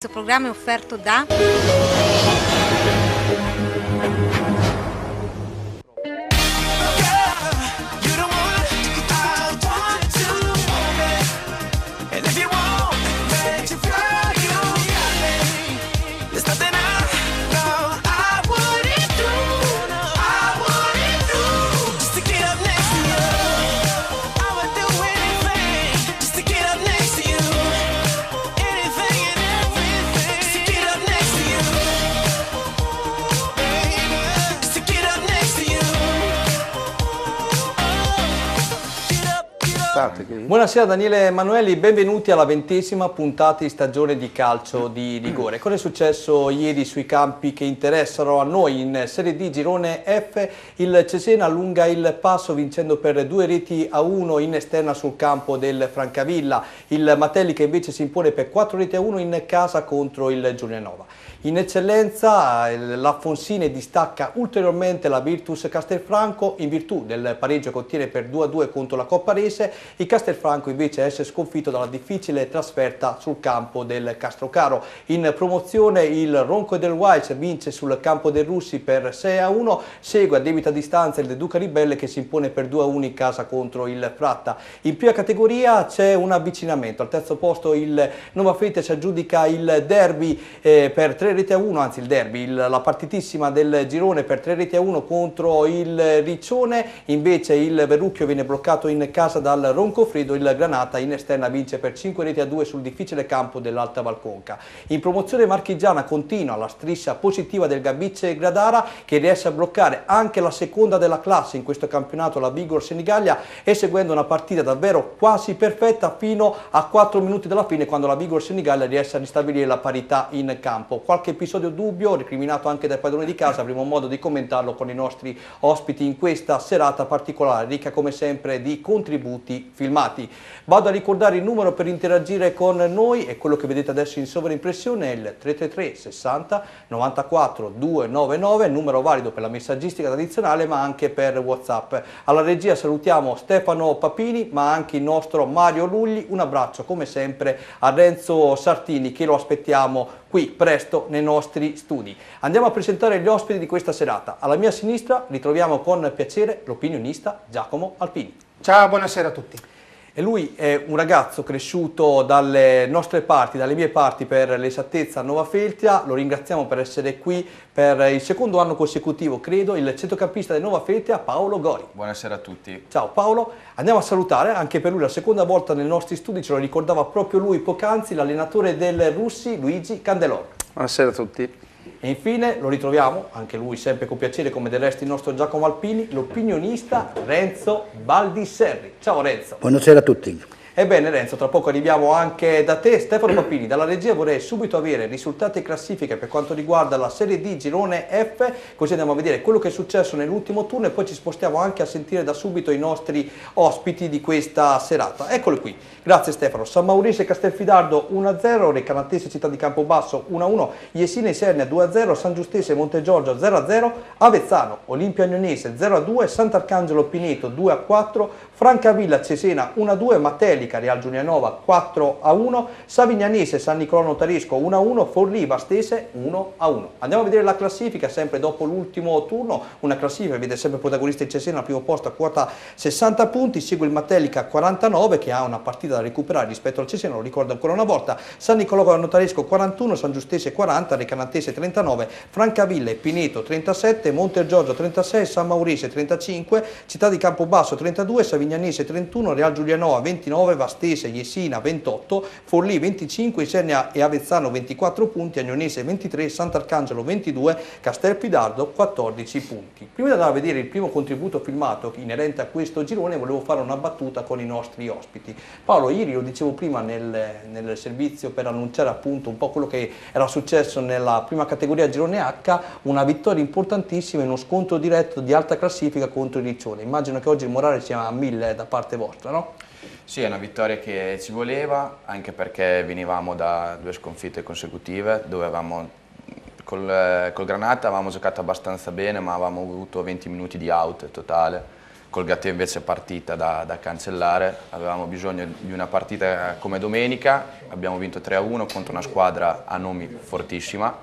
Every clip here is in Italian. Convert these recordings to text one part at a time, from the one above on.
Questo programma è offerto da Buonasera Daniele Emanueli, benvenuti alla 20ª puntata di stagione di calcio di rigore. Cosa è successo ieri sui campi che interessano a noi? In Serie D Girone F il Cesena allunga il passo vincendo per 2-1 in esterna sul campo del Francavilla. Il Matelli che invece si impone per 4-1 in casa contro il Giulianova. In eccellenza la Fonsine distacca ulteriormente la Virtus Castelfranco in virtù del pareggio che ottiene per 2-2 contro la Copparese. Il Castelfranco invece esce sconfitto dalla difficile trasferta sul campo del Castrocaro. In promozione il Ronco del Weiss vince sul campo del Russi per 6-1, segue a debita distanza il De Duca Ribelle che si impone per 2-1 in casa contro il Fratta. In prima categoria c'è un avvicinamento, al terzo posto il Nova Fete si aggiudica il derby per 3-1, anzi il derby, la partitissima del girone per 3-1 contro il Riccione, invece il Verrucchio viene bloccato in casa dal Roncofredo, il Granata in esterna vince per 5-2 sul difficile campo dell'Alta Valconca. In promozione marchigiana continua la striscia positiva del Gabbice Gradara che riesce a bloccare anche la seconda della classe in questo campionato, la Vigor Senigallia, eseguendo una partita davvero quasi perfetta fino a 4 minuti dalla fine quando la Vigor Senigallia riesce a ristabilire la parità in campo. Qualche episodio dubbio recriminato anche dai padroni di casa, avremo modo di commentarlo con i nostri ospiti in questa serata particolare, ricca come sempre di contributi filmati. Vado a ricordare il numero per interagire con noi, è quello che vedete adesso in sovraimpressione, è il 333 60 94 299, numero valido per la messaggistica tradizionale ma anche per WhatsApp. Alla regia salutiamo Stefano Papini ma anche il nostro Mario Lugli, un abbraccio come sempre a Renzo Sartini che lo aspettiamo qui presto nei nostri studi. Andiamo a presentare gli ospiti di questa serata. Alla mia sinistra ritroviamo con piacere l'opinionista Giacomo Alpini. Ciao, buonasera a tutti. E lui è un ragazzo cresciuto dalle nostre parti, dalle mie parti per l'esattezza a Nova Feltria, lo ringraziamo per essere qui per il secondo anno consecutivo, credo, il centrocampista del Nova Feltria Paolo Gori. Buonasera a tutti. Ciao Paolo, andiamo a salutare anche per lui la seconda volta nei nostri studi, ce lo ricordava proprio lui poc'anzi, l'allenatore del Russi Luigi Candelò. Buonasera a tutti. E infine lo ritroviamo, anche lui sempre con piacere come del resto il nostro Giacomo Alpini, l'opinionista Renzo Baldisserri. Ciao Renzo. Buonasera a tutti. Ebbene Renzo, tra poco arriviamo anche da te. Stefano Papini, dalla regia vorrei subito avere risultati e classifiche per quanto riguarda la Serie D Girone F, così andiamo a vedere quello che è successo nell'ultimo turno e poi ci spostiamo anche a sentire da subito i nostri ospiti di questa serata. Eccoli qui, grazie Stefano. San Maurizio e Castelfidardo 1-0, Recanatese Città di Campobasso 1-1, Jesina Isernia 2-0, San Giustese Montegiorgio 0-0, Avezzano Olimpia Agnonese 0-2, Sant'Arcangelo Pineto 2-4, Francavilla Cesena 1-2, Matelica Real Giulianova 4-1, Savignanese San Nicolò Notaresco 1-1, Forlì Vastese 1-1. Andiamo a vedere la classifica sempre dopo l'ultimo turno, una classifica che vede sempre protagonista il Cesena al primo posto a quota 60 punti, segue il Matelica 49 che ha una partita da recuperare rispetto al Cesena, lo ricordo ancora una volta, San Nicolò Notaresco 41, San Giustese 40, Recanatese 39, Francavilla e Pineto 37, Montegiorgio 36, San Maurizio 35, Città di Campobasso 32, Savignanese 31, Real Giulianova 29, Vastese, Jesina 28, Forlì 25, Isernia e Avezzano 24 punti, Agnonese 23, Sant'Arcangelo 22, Castelfidardo 14 punti. Prima di andare a vedere il primo contributo filmato inerente a questo girone volevo fare una battuta con i nostri ospiti. Paolo, ieri lo dicevo prima nel servizio per annunciare appunto un po' quello che era successo nella prima categoria girone H, una vittoria importantissima in uno scontro diretto di alta classifica contro il Riccione. Immagino che oggi il morale sia a 1000 da parte vostra, no? Sì, è una vittoria che ci voleva, anche perché venivamo da 2 sconfitte consecutive, dove col Granata avevamo giocato abbastanza bene, ma avevamo avuto 20 minuti di out totale. col Gattè invece partita da cancellare, avevamo bisogno di una partita come domenica, abbiamo vinto 3-1 contro una squadra a nomi fortissima,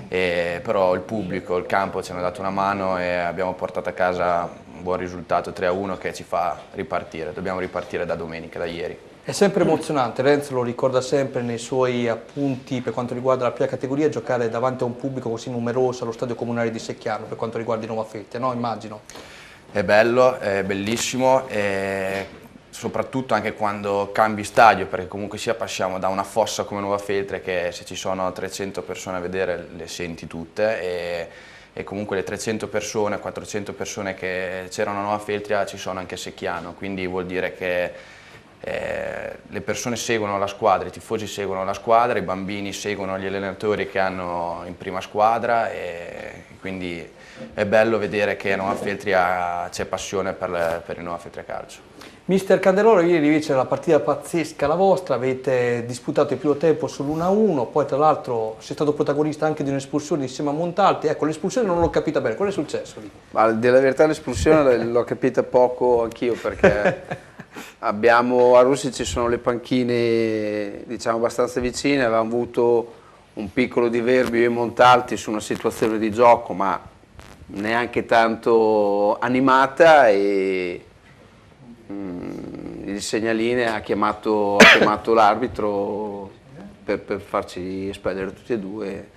però il pubblico, il campo ci hanno dato una mano e abbiamo portato a casa un buon risultato 3-1 che ci fa ripartire, dobbiamo ripartire da domenica, da ieri. È sempre emozionante, Renzo lo ricorda sempre nei suoi appunti per quanto riguarda la prima categoria, giocare davanti a un pubblico così numeroso allo stadio comunale di Secchiano per quanto riguarda i Nova Feltria, no? Immagino. È bello, è bellissimo e soprattutto anche quando cambi stadio, perché comunque sia passiamo da una fossa come Nova Feltria che se ci sono 300 persone a vedere le senti tutte e comunque le 300 persone, 400 persone che c'erano a Nova Feltria ci sono anche a Secchiano, quindi vuol dire che le persone seguono la squadra, i tifosi seguono la squadra, i bambini seguono gli allenatori che hanno in prima squadra e quindi è bello vedere che a Nova Feltria c'è passione per il Nova Feltria Calcio. Mister Candeloro, ieri invece la partita pazzesca la vostra, avete disputato il primo tempo sull'1-1, poi tra l'altro sei stato protagonista anche di un'espulsione insieme a Montalti, ecco l'espulsione non l'ho capita bene, cosa è successo lì? Ma della verità l'espulsione l'ho capita poco anch'io perché abbiamo, a Russi ci sono le panchine diciamo abbastanza vicine, avevamo avuto un piccolo diverbio io e Montalti su una situazione di gioco ma neanche tanto animata e il segnaline ha chiamato l'arbitro per farci espellere tutti e due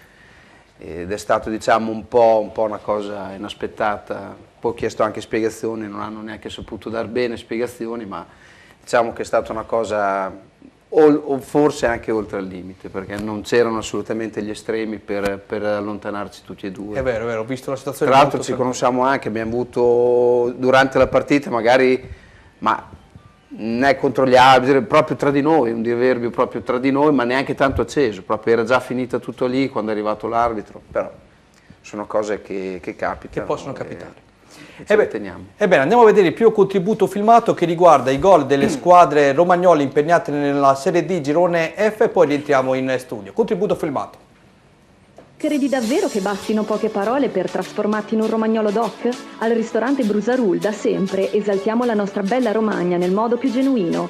ed è stato diciamo un po' una cosa inaspettata, poi ho chiesto anche spiegazioni, non hanno neanche saputo dar bene spiegazioni, ma diciamo che è stata una cosa o forse anche oltre al limite, perché non c'erano assolutamente gli estremi per allontanarci tutti e due. È vero, ho visto la situazione. Tra l'altro ci conosciamo anche, abbiamo avuto durante la partita magari, ma né contro gli arbitri, proprio tra di noi, un diverbio proprio tra di noi, ma neanche tanto acceso, proprio era già finita tutto lì quando è arrivato l'arbitro, però sono cose che capitano. Che possono capitare. Ebbene, andiamo a vedere il primo contributo filmato che riguarda i gol delle squadre romagnole impegnate nella Serie D Girone F e poi rientriamo in studio. Contributo filmato. Credi davvero che bastino poche parole per trasformarti in un romagnolo doc? Al ristorante Brusarul da sempre esaltiamo la nostra bella Romagna nel modo più genuino.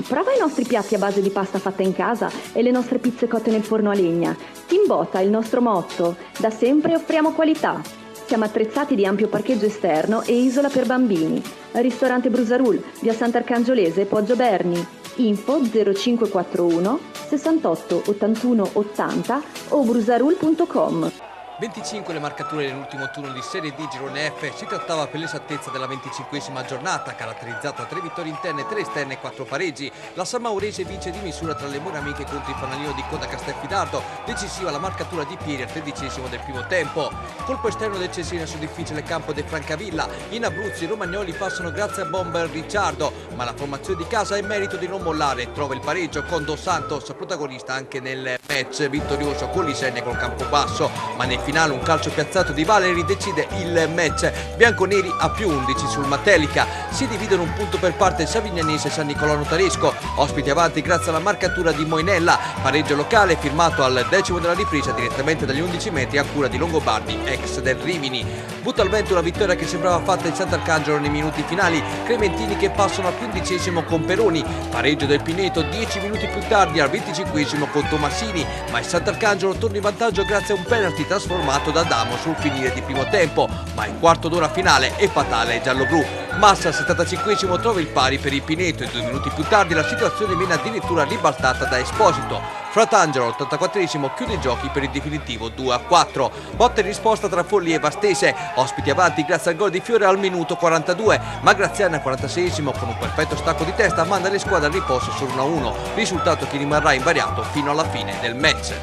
Prova i nostri piatti a base di pasta fatta in casa e le nostre pizze cotte nel forno a legna. Timbota è il nostro motto. Da sempre offriamo qualità. Siamo attrezzati di ampio parcheggio esterno e isola per bambini. Ristorante Brusarul, via Sant'Arcangiolese, Poggio Berni. Info 0541 68 81 80 o brusarul.com. 25 le marcature nell'ultimo turno di Serie D Girone F, si trattava per l'esattezza della 25esima giornata, caratterizzata da 3 vittorie interne, 3 esterne e 4 pareggi. La San Maurese vince di misura tra le mura amiche contro il fanalino di coda Castelfidardo, decisiva la marcatura di Pieri al 13esimo del primo tempo. Colpo esterno del Cesena sul difficile campo del Francavilla, in Abruzzo i romagnoli passano grazie a bomber Ricciardo, ma la formazione di casa è merito di non mollare, trova il pareggio con Dos Santos, protagonista anche nel match vittorioso con l'Isenne col Campobasso, ma nel finale un calcio piazzato di Valeri decide il match. Bianconeri a più 11 sul Matelica, si dividono un punto per parte Savignanese e San Nicolò Notaresco, ospiti avanti grazie alla marcatura di Moinella, pareggio locale firmato al 10° della ripresa direttamente dagli 11 metri a cura di Longobardi, ex del Rimini. Butta al vento una vittoria che sembrava fatta in Sant'Arcangelo nei minuti finali, Clementini che passano al 15° con Peroni, pareggio del Pineto 10 minuti più tardi al 25° con Tomassini, ma il Sant'Arcangelo torna in vantaggio grazie a un penalty trasformato da Damo sul finire di primo tempo, ma il quarto d'ora finale è fatale ai gialloblu. Massa al 75° trova il pari per il Pineto e 2 minuti più tardi la situazione viene addirittura ribaltata da Esposito. Fratangelo all'84° chiude i giochi per il definitivo 2-4. Botta in risposta tra Forlì e Vastese, ospiti avanti grazie al gol di Fiore al minuto 42, ma Graziani al 46° con un perfetto stacco di testa manda le squadre al riposo sul 1-1, risultato che rimarrà invariato fino alla fine del match.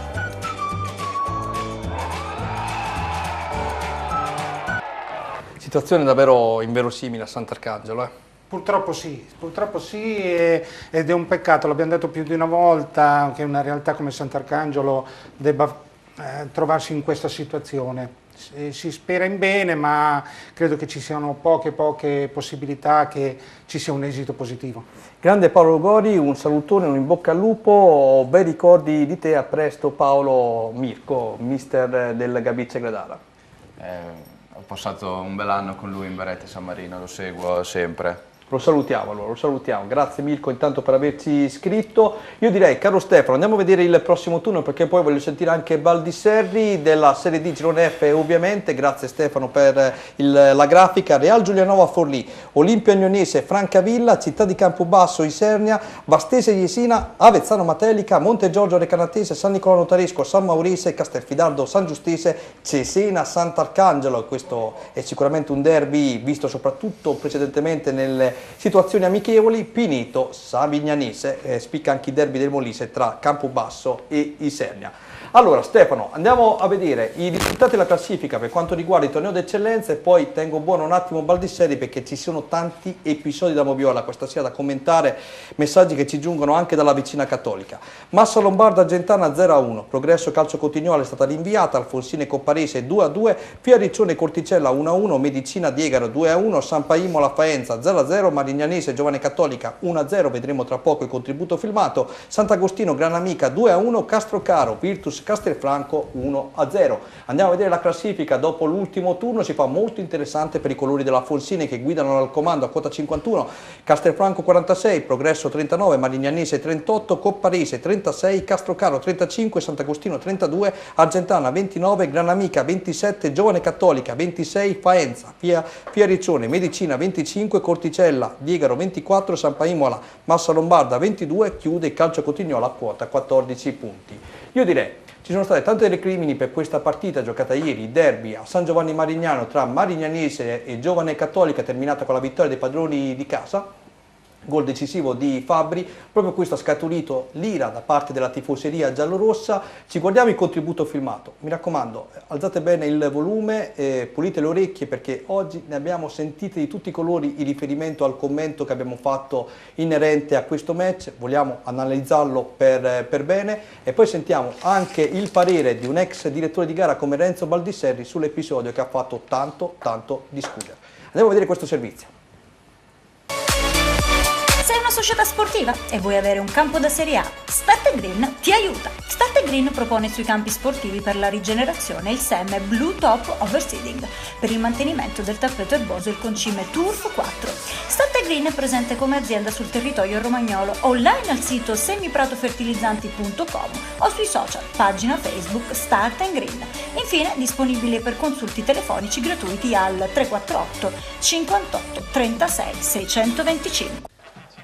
Situazione davvero inverosimile a Sant'Arcangelo, Purtroppo sì ed è un peccato, l'abbiamo detto più di una volta, che una realtà come Sant'Arcangelo debba trovarsi in questa situazione. Si spera in bene, ma credo che ci siano poche possibilità che ci sia un esito positivo. Grande Paolo Gori, un salutone, un in bocca al lupo, bei ricordi di te, a presto Paolo Mirko, mister del Gabiccia Gradara. Ho passato un bel anno con lui in Barette San Marino, lo seguo sempre. Lo salutiamo allora, lo salutiamo. Grazie Mirko intanto per averci iscritto. Io direi, caro Stefano, andiamo a vedere il prossimo turno perché poi voglio sentire anche Baldisserri della Serie D Girone F ovviamente. Grazie Stefano per la grafica. Real Giulianova Forlì, Olimpia Agnonese, Francavilla, Città di Campobasso, Isernia, Vastese Jesina, Avezzano Matelica, Monte Giorgio Recanatese, San Nicolò Notaresco, San Maurice, Castelfidardo, San Giustese, Cesena, Sant'Arcangelo. Questo è sicuramente un derby visto soprattutto precedentemente nelle situazioni amichevoli. Pinito, Savignanese, spicca anche i derby del Molise tra Campobasso e Isernia. Allora Stefano, andiamo a vedere i risultati della classifica per quanto riguarda il torneo d'eccellenza e poi tengo buono un attimo Baldisserri perché ci sono tanti episodi da Moviola questa sera da commentare, messaggi che ci giungono anche dalla vicina Cattolica. Massa Lombarda Argentana 0-1, Progresso Calcio Cotignola è stata rinviata, Alfonsine Copparese 2-2, Fiariccione Corticella 1-1, Medicina Diegaro 2-1, Sampa Imola Faenza 0-0, Marignanese Giovane Cattolica 1-0, vedremo tra poco il contributo filmato, Sant'Agostino Granamica 2-1, Castrocaro Virtus Castelfranco 1-0. Andiamo a vedere la classifica dopo l'ultimo turno, si fa molto interessante per i colori della Alfonsine che guidano al comando a quota 51, Castelfranco 46, Progresso 39, Marignanese 38, Copparese 36, Castrocaro 35, Sant'Agostino 32, Argentana 29, Granamica 27, Giovane Cattolica 26, Faenza, Fiariccione, Medicina 25, Corticella, Diegaro 24, Sampa Imola, Massa Lombarda 22, chiude il Calcio Cotignola a quota 14 punti. Io direi ci sono state tante recrimini per questa partita giocata ieri, il derby a San Giovanni Marignano tra Marignanese e Giovane Cattolica, terminata con la vittoria dei padroni di casa. Gol decisivo di Fabbri, proprio questo ha scaturito l'ira da parte della tifoseria giallorossa. Ci guardiamo il contributo filmato, mi raccomando alzate bene il volume, pulite le orecchie perché oggi ne abbiamo sentite di tutti i colori in riferimento al commento che abbiamo fatto inerente a questo match, vogliamo analizzarlo per bene e poi sentiamo anche il parere di un ex direttore di gara come Renzo Baldisserri sull'episodio che ha fatto tanto discutere. Andiamo a vedere questo servizio. Sei una società sportiva e vuoi avere un campo da Serie A? Start Green ti aiuta. Start Green propone sui campi sportivi per la rigenerazione il seme Blue Top Overseeding per il mantenimento del tappeto erboso e il concime Turf 4. Start Green è presente come azienda sul territorio romagnolo, online al sito semipratofertilizzanti.com o sui social, pagina Facebook Start Green. Infine disponibile per consulti telefonici gratuiti al 348 58 36 625.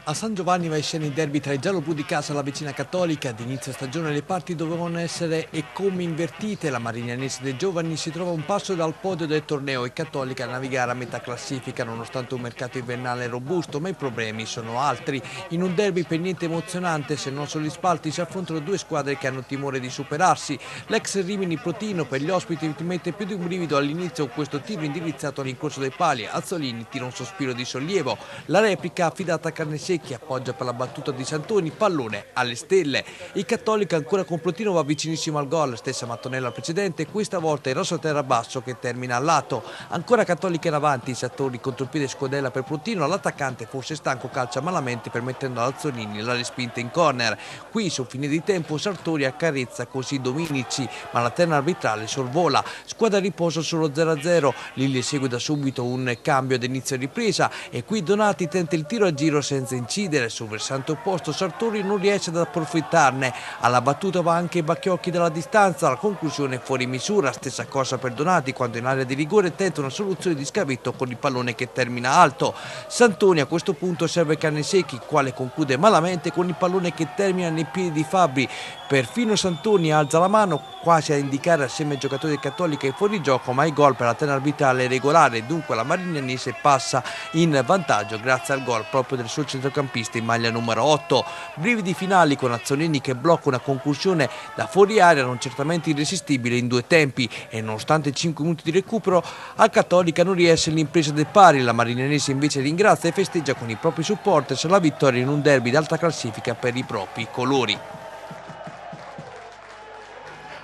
A San Giovanni va in scena il derby tra i gialloblu di casa e la vicina Cattolica. Ad inizio stagione le parti dovevano essere e come invertite. La Marignanese dei giovani si trova un passo dal podio del torneo e Cattolica a navigare a metà classifica nonostante un mercato invernale robusto, ma i problemi sono altri. In un derby per niente emozionante, se non sugli spalti, si affrontano due squadre che hanno timore di superarsi. L'ex Rimini Protino per gli ospiti ti mette più di un brivido all'inizio con questo tiro indirizzato all'incorso dei pali. Azzolini tira un sospiro di sollievo. La replica affidata a Carnesecchi appoggia per la battuta di Santoni, pallone alle stelle. Il Cattolica ancora con Plotino va vicinissimo al gol, stessa mattonella precedente, questa volta il Rossoterra basso che termina al lato. Ancora Cattolica in avanti, Sartori contropiede scodella per Plotino, l'attaccante forse stanco calcia malamente permettendo ad Azzolini la respinta in corner. Qui sul fine di tempo Sartori accarezza così Dominici, ma la terna arbitrale sorvola. Squadra a riposo solo 0-0, Lilli segue da subito un cambio ad inizio ripresa e qui Donati tenta il tiro a giro senza incidere. Sul versante opposto Sartori non riesce ad approfittarne, alla battuta va anche Bacchiocchi dalla distanza, la conclusione fuori misura, stessa cosa per Donati quando in area di rigore tenta una soluzione di scavetto con il pallone che termina alto. Santoni a questo punto serve Carnesecchi, quale conclude malamente con il pallone che termina nei piedi di Fabbri. Perfino Santoni alza la mano quasi a indicare assieme ai giocatori del Cattolica il fuorigioco, ma il gol per la terna arbitrale è regolare, dunque la Marignanese passa in vantaggio grazie al gol proprio del suo centrocampista in maglia numero 8. Brividi finali con Azzolini che blocca una conclusione da fuori area non certamente irresistibile in due tempi e nonostante 5 minuti di recupero al Cattolica non riesce l'impresa del pari. La Marignanese invece ringrazia e festeggia con i propri supporters la vittoria in un derby d'alta classifica per i propri colori.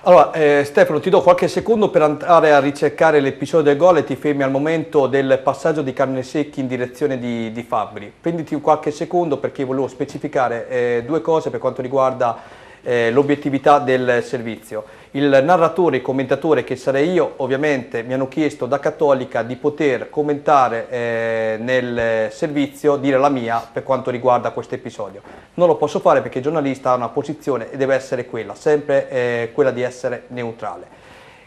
Allora Stefano, ti do qualche secondo per andare a ricercare l'episodio del gol e ti fermi al momento del passaggio di Carnesecchi in direzione di Fabbri. Prenditi qualche secondo perché volevo specificare due cose per quanto riguarda l'obiettività del servizio. Il narratore, il commentatore che sarei io, ovviamente mi hanno chiesto da Cattolica di poter commentare nel servizio, dire la mia per quanto riguarda questo episodio. Non lo posso fare perché il giornalista ha una posizione e deve essere quella, sempre quella di essere neutrale.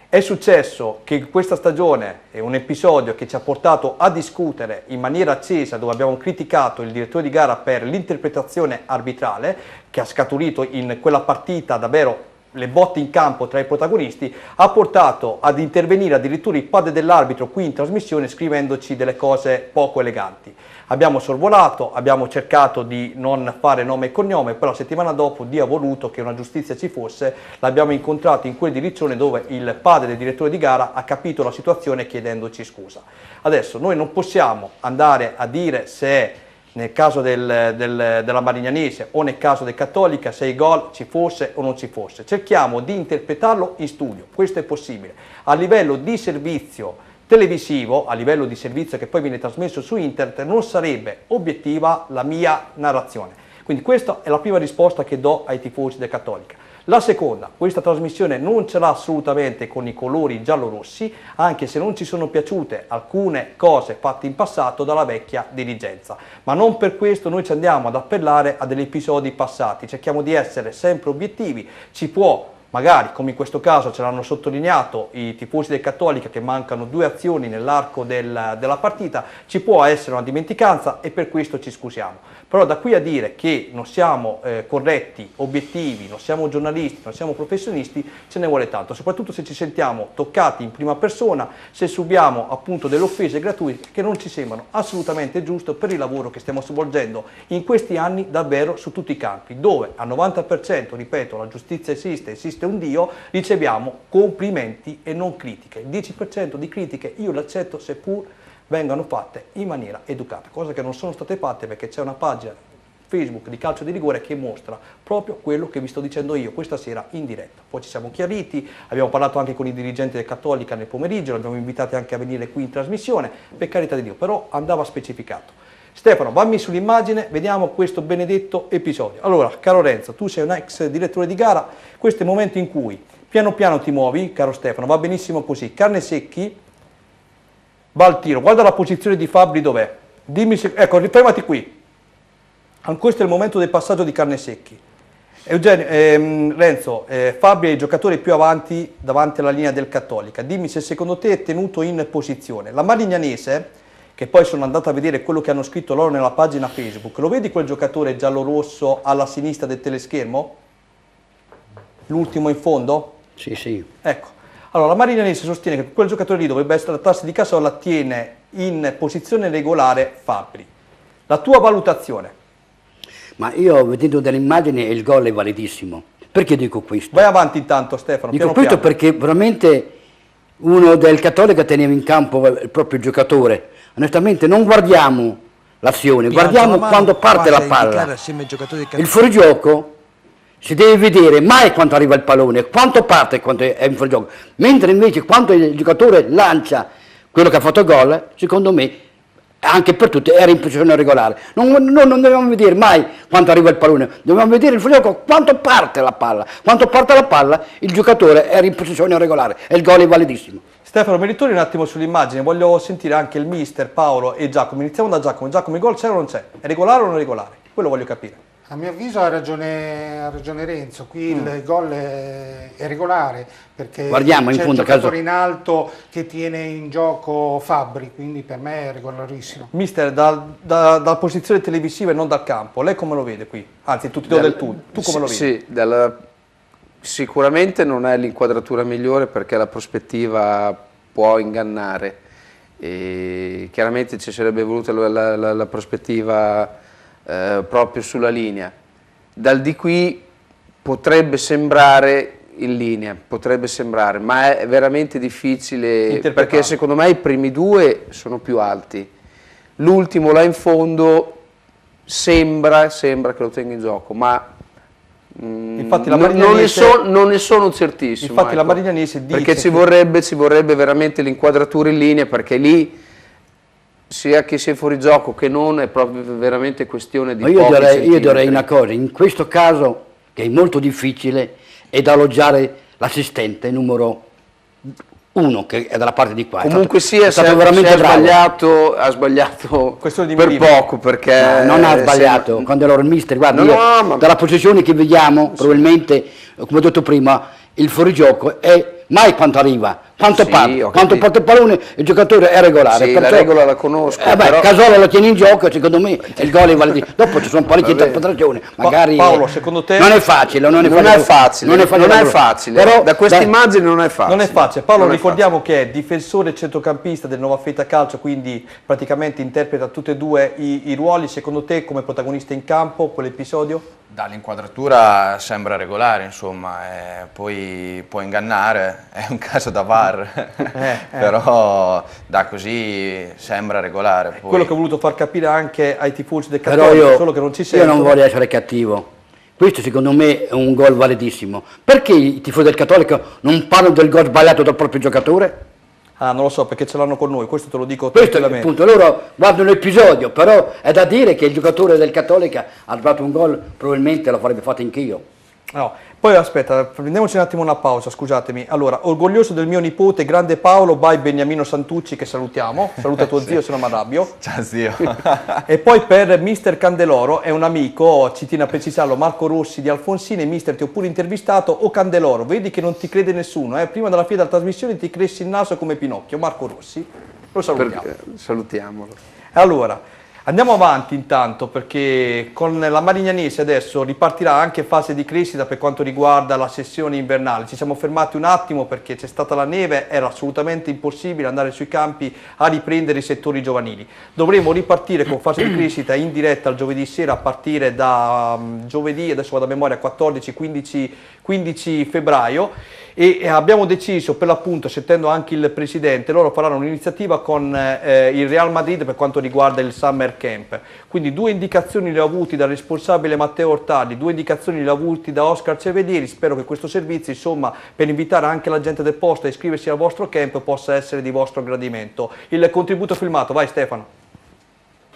È successo che questa stagione è un episodio che ci ha portato a discutere in maniera accesa, dove abbiamo criticato il direttore di gara per l'interpretazione arbitrale, che ha scaturito in quella partita davvero le botte in campo tra i protagonisti, ha portato ad intervenire addirittura il padre dell'arbitro qui in trasmissione scrivendoci delle cose poco eleganti. Abbiamo sorvolato, abbiamo cercato di non fare nome e cognome, però la settimana dopo Dio ha voluto che una giustizia ci fosse, l'abbiamo incontrato in quel direzione dove il padre del direttore di gara ha capito la situazione chiedendoci scusa. Adesso noi non possiamo andare a dire se è nel caso della Marignanese o nel caso del Cattolica se il gol ci fosse o non ci fosse. Cerchiamo di interpretarlo in studio, questo è possibile. A livello di servizio televisivo, a livello di servizio che poi viene trasmesso su internet, non sarebbe obiettiva la mia narrazione. Quindi questa è la prima risposta che do ai tifosi del Cattolica. La seconda, questa trasmissione non ce l'ha assolutamente con i colori giallorossi, anche se non ci sono piaciute alcune cose fatte in passato dalla vecchia dirigenza. Ma non per questo noi ci andiamo ad appellare a degli episodi passati, cerchiamo di essere sempre obiettivi, ci può magari, come in questo caso ce l'hanno sottolineato i tifosi del Cattolica, che mancano 2 azioni nell'arco della partita, ci può essere una dimenticanza e per questo ci scusiamo. Però da qui a dire che non siamo corretti, obiettivi, non siamo giornalisti, non siamo professionisti, ce ne vuole tanto, soprattutto se ci sentiamo toccati in prima persona, se subiamo appunto delle offese gratuite che non ci sembrano assolutamente giuste per il lavoro che stiamo svolgendo in questi anni davvero su tutti i campi, dove al 90%, ripeto, la giustizia esiste un Dio, riceviamo complimenti e non critiche. Il 10% di critiche io le accetto seppur vengano fatte in maniera educata, cosa che non sono state fatte perché c'è una pagina Facebook di Calcio di Rigore che mostra proprio quello che vi sto dicendo io questa sera in diretta. Poi ci siamo chiariti, abbiamo parlato anche con i dirigenti del Cattolica nel pomeriggio, li abbiamo invitati anche a venire qui in trasmissione, per carità di Dio, però andava specificato. Stefano, vammi sull'immagine, vediamo questo benedetto episodio. Allora, caro Renzo, tu sei un ex direttore di gara, questo è il momento in cui piano piano ti muovi, caro Stefano, va benissimo così, Carnesecchi, va al tiro, guarda la posizione di Fabbri dov'è, dimmi se, ecco, rifermati qui, questo è il momento del passaggio di Carnesecchi. Renzo, Fabbri è il giocatore più avanti davanti alla linea del Cattolica, dimmi se secondo te è tenuto in posizione. La Marignanese, che poi sono andato a vedere quello che hanno scritto loro nella pagina Facebook, lo vedi quel giocatore giallo-rosso alla sinistra del teleschermo? L'ultimo in fondo? Sì, sì. Ecco. Allora, la Marignanese sostiene che quel giocatore lì dovrebbe essere trattarsi di Casola, tiene in posizione regolare Fabbri. La tua valutazione? Ma io vedendo delle immagini il gol è validissimo. Perché dico questo? Vai avanti intanto Stefano, dico questo piano. Perché veramente uno del Cattolica teneva in campo il proprio giocatore. Onestamente non guardiamo l'azione, guardiamo quando parte la palla. Il fuorigioco si deve vedere mai quando arriva il pallone, quanto parte e quanto è in fuorigioco. Mentre invece quando il giocatore lancia quello che ha fatto gol, secondo me, anche per tutti, era in posizione regolare. Non dobbiamo vedere mai quanto arriva il pallone, dobbiamo vedere il fuorigioco quanto parte la palla. Quando parte la palla il giocatore era in posizione regolare e il gol è validissimo. Stefano, mi ritorni un attimo sull'immagine, voglio sentire anche il mister, Paolo e Giacomo. Iniziamo da Giacomo. Giacomo, il gol c'è o non c'è? È regolare o non regolare? Quello voglio capire. A mio avviso ha ragione Renzo, qui il gol è regolare perché guardiamo c'è in fondo il giocatore in alto che tiene in gioco Fabbri, quindi per me è regolarissimo. Mister, dalla posizione televisiva e non dal campo, lei come lo vede qui? Anzi, tu ti do del tu come lo vedi? Sì, sicuramente non è l'inquadratura migliore perché la prospettiva può ingannare e chiaramente ci sarebbe voluta la prospettiva proprio sulla linea. Dal di qui potrebbe sembrare in linea, ma è veramente difficile perché secondo me i primi 2 sono più alti, l'ultimo là in fondo sembra che lo tenga in gioco, ma infatti non ne sono certissimo. Infatti la Marignanese dice perché ci vorrebbe veramente l'inquadratura in linea, perché lì sia che sia fuori gioco che non è proprio veramente questione di io direi una cosa, in questo caso che è molto difficile, e da alloggiare l'assistente numero 1 che è dalla parte di qua. Comunque è stato veramente bravo. Ha sbagliato di per poco, perché no, non ha sbagliato, quando ero il mister, guarda, dalla posizione che vediamo, probabilmente, come ho detto prima, il fuorigioco è mai quanto arriva, quanto parte, quanto porta il pallone, il giocatore è regolare. Sì, perciò, la regola la conosco. Però... Casola lo tiene in gioco, secondo me il gol è valido. Dopo ci sono parecchie interpretazioni, magari Paolo, secondo te non è facile, non è facile, però da queste immagini non è facile. Non è facile. Paolo, ricordiamo che è difensore centrocampista del Nova Feta Calcio, quindi praticamente interpreta tutti e due i ruoli. Secondo te, come protagonista in campo, quell'episodio? Dall'inquadratura sembra regolare, insomma, poi può ingannare, è un caso da VAR, però da così sembra regolare. Poi... Quello che ho voluto far capire anche ai tifosi del Cattolico, solo che non ci sentono. Io non voglio essere cattivo, questo secondo me è un gol validissimo. Perché i tifosi del Cattolico non parlano del gol sbagliato del proprio giocatore? Ah, non lo so, perché ce l'hanno con noi, questo te lo dico tranquillamente. Questo appunto, loro guardano l'episodio, però è da dire che il giocatore del Cattolica ha sbagliato un gol, probabilmente lo farebbe fatto anch'io. No, poi aspetta, prendiamoci un attimo una pausa, scusatemi. Allora, orgoglioso del mio nipote, grande Paolo, by Beniamino Santucci, che salutiamo. Saluta tuo zio, se no mi arrabbio. Ciao zio. E poi per Mister Candeloro, è un amico, ci tiene a precisarlo, Marco Rossi di Alfonsine. Mister, ti ho pure intervistato. O Candeloro, vedi che non ti crede nessuno, prima della fine della trasmissione ti cresci il naso come Pinocchio. Marco Rossi, lo salutiamo. Salutiamolo. Allora, andiamo avanti intanto, perché con la Marignanese adesso ripartirà anche fase di crescita per quanto riguarda la sessione invernale. Ci siamo fermati un attimo perché c'è stata la neve, era assolutamente impossibile andare sui campi a riprendere i settori giovanili. Dovremo ripartire con fase di crescita in diretta il giovedì sera a partire da giovedì, adesso vado a memoria, 14-15 febbraio. E abbiamo deciso, per l'appunto, sentendo anche il presidente, loro faranno un'iniziativa con il Real Madrid per quanto riguarda il Summer Camp. Quindi 2 indicazioni le ho avuti dal responsabile Matteo Ortali, 2 indicazioni le ho avuti da Oscar Cevedieri. Spero che questo servizio, insomma, per invitare anche la gente del posto a iscriversi al vostro camp, possa essere di vostro gradimento. Il contributo filmato, vai Stefano.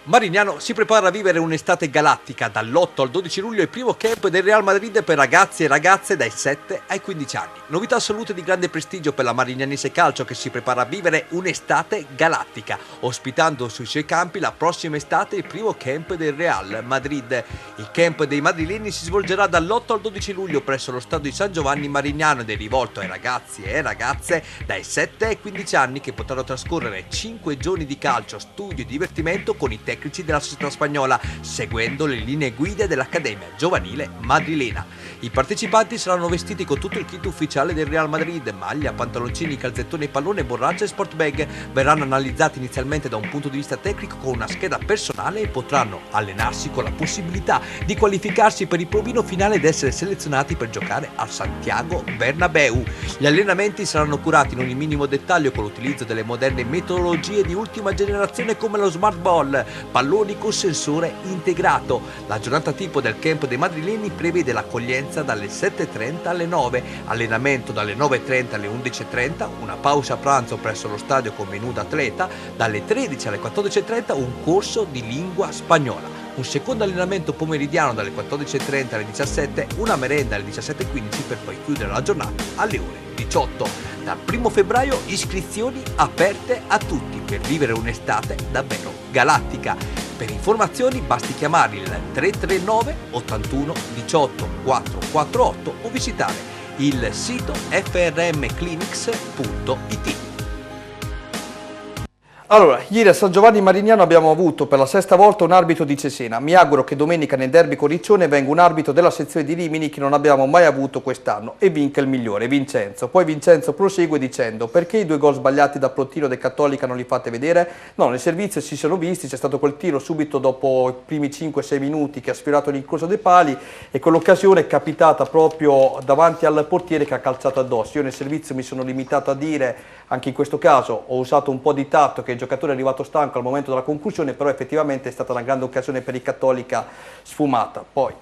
Marignano si prepara a vivere un'estate galattica. Dall'8 al 12 luglio il primo camp del Real Madrid per ragazzi e ragazze dai 7 ai 15 anni. Novità assolute di grande prestigio per la Marignanese Calcio, che si prepara a vivere un'estate galattica, ospitando sui suoi campi la prossima estate il primo camp del Real Madrid. Il camp dei madrileni si svolgerà dall'8 al 12 luglio presso lo stadio di San Giovanni Marignano ed è rivolto ai ragazzi e ragazze dai 7 ai 15 anni, che potranno trascorrere 5 giorni di calcio, studio e divertimento con i tecnici della società spagnola, seguendo le linee guida dell'Accademia Giovanile Madrilena. I partecipanti saranno vestiti con tutto il kit ufficiale del Real Madrid: maglia, pantaloncini, calzettoni, pallone, borraccia e sport bag. Verranno analizzati inizialmente da un punto di vista tecnico con una scheda personale e potranno allenarsi con la possibilità di qualificarsi per il provino finale ed essere selezionati per giocare al Santiago Bernabéu. Gli allenamenti saranno curati in ogni minimo dettaglio con l'utilizzo delle moderne metodologie di ultima generazione come lo smart ball, palloni con sensore integrato. La giornata tipo del camp dei madrileni prevede l'accoglienza dalle 7:30 alle 9, allenamento dalle 9:30 alle 11:30, una pausa pranzo presso lo stadio con menù d'atleta, dalle 13 alle 14:30 un corso di lingua spagnola, un secondo allenamento pomeridiano dalle 14:30 alle 17, una merenda alle 17:15 per poi chiudere la giornata alle ore 18. Dal 1 febbraio iscrizioni aperte a tutti per vivere un'estate davvero galattica. Per informazioni basti chiamare il 339 81 18 448 o visitare il sito frmclinics.it. Allora, ieri a San Giovanni Marignano abbiamo avuto per la 6ª volta un arbitro di Cesena. Mi auguro che domenica nel derby con Riccione venga un arbitro della sezione di Rimini che non abbiamo mai avuto quest'anno e vinca il migliore, Vincenzo. Poi Vincenzo prosegue dicendo: perché i 2 gol sbagliati da Plotino del Cattolica non li fate vedere? No, nel servizio si sono visti, c'è stato quel tiro subito dopo i primi 5-6 minuti che ha sfiorato l'incrocio dei pali e quell'occasione è capitata proprio davanti al portiere che ha calciato addosso. Io nel servizio mi sono limitato a dire, anche in questo caso ho usato un po' di tatto, che il giocatore è arrivato stanco al momento della conclusione, però effettivamente è stata una grande occasione per il Cattolica sfumata. Poi,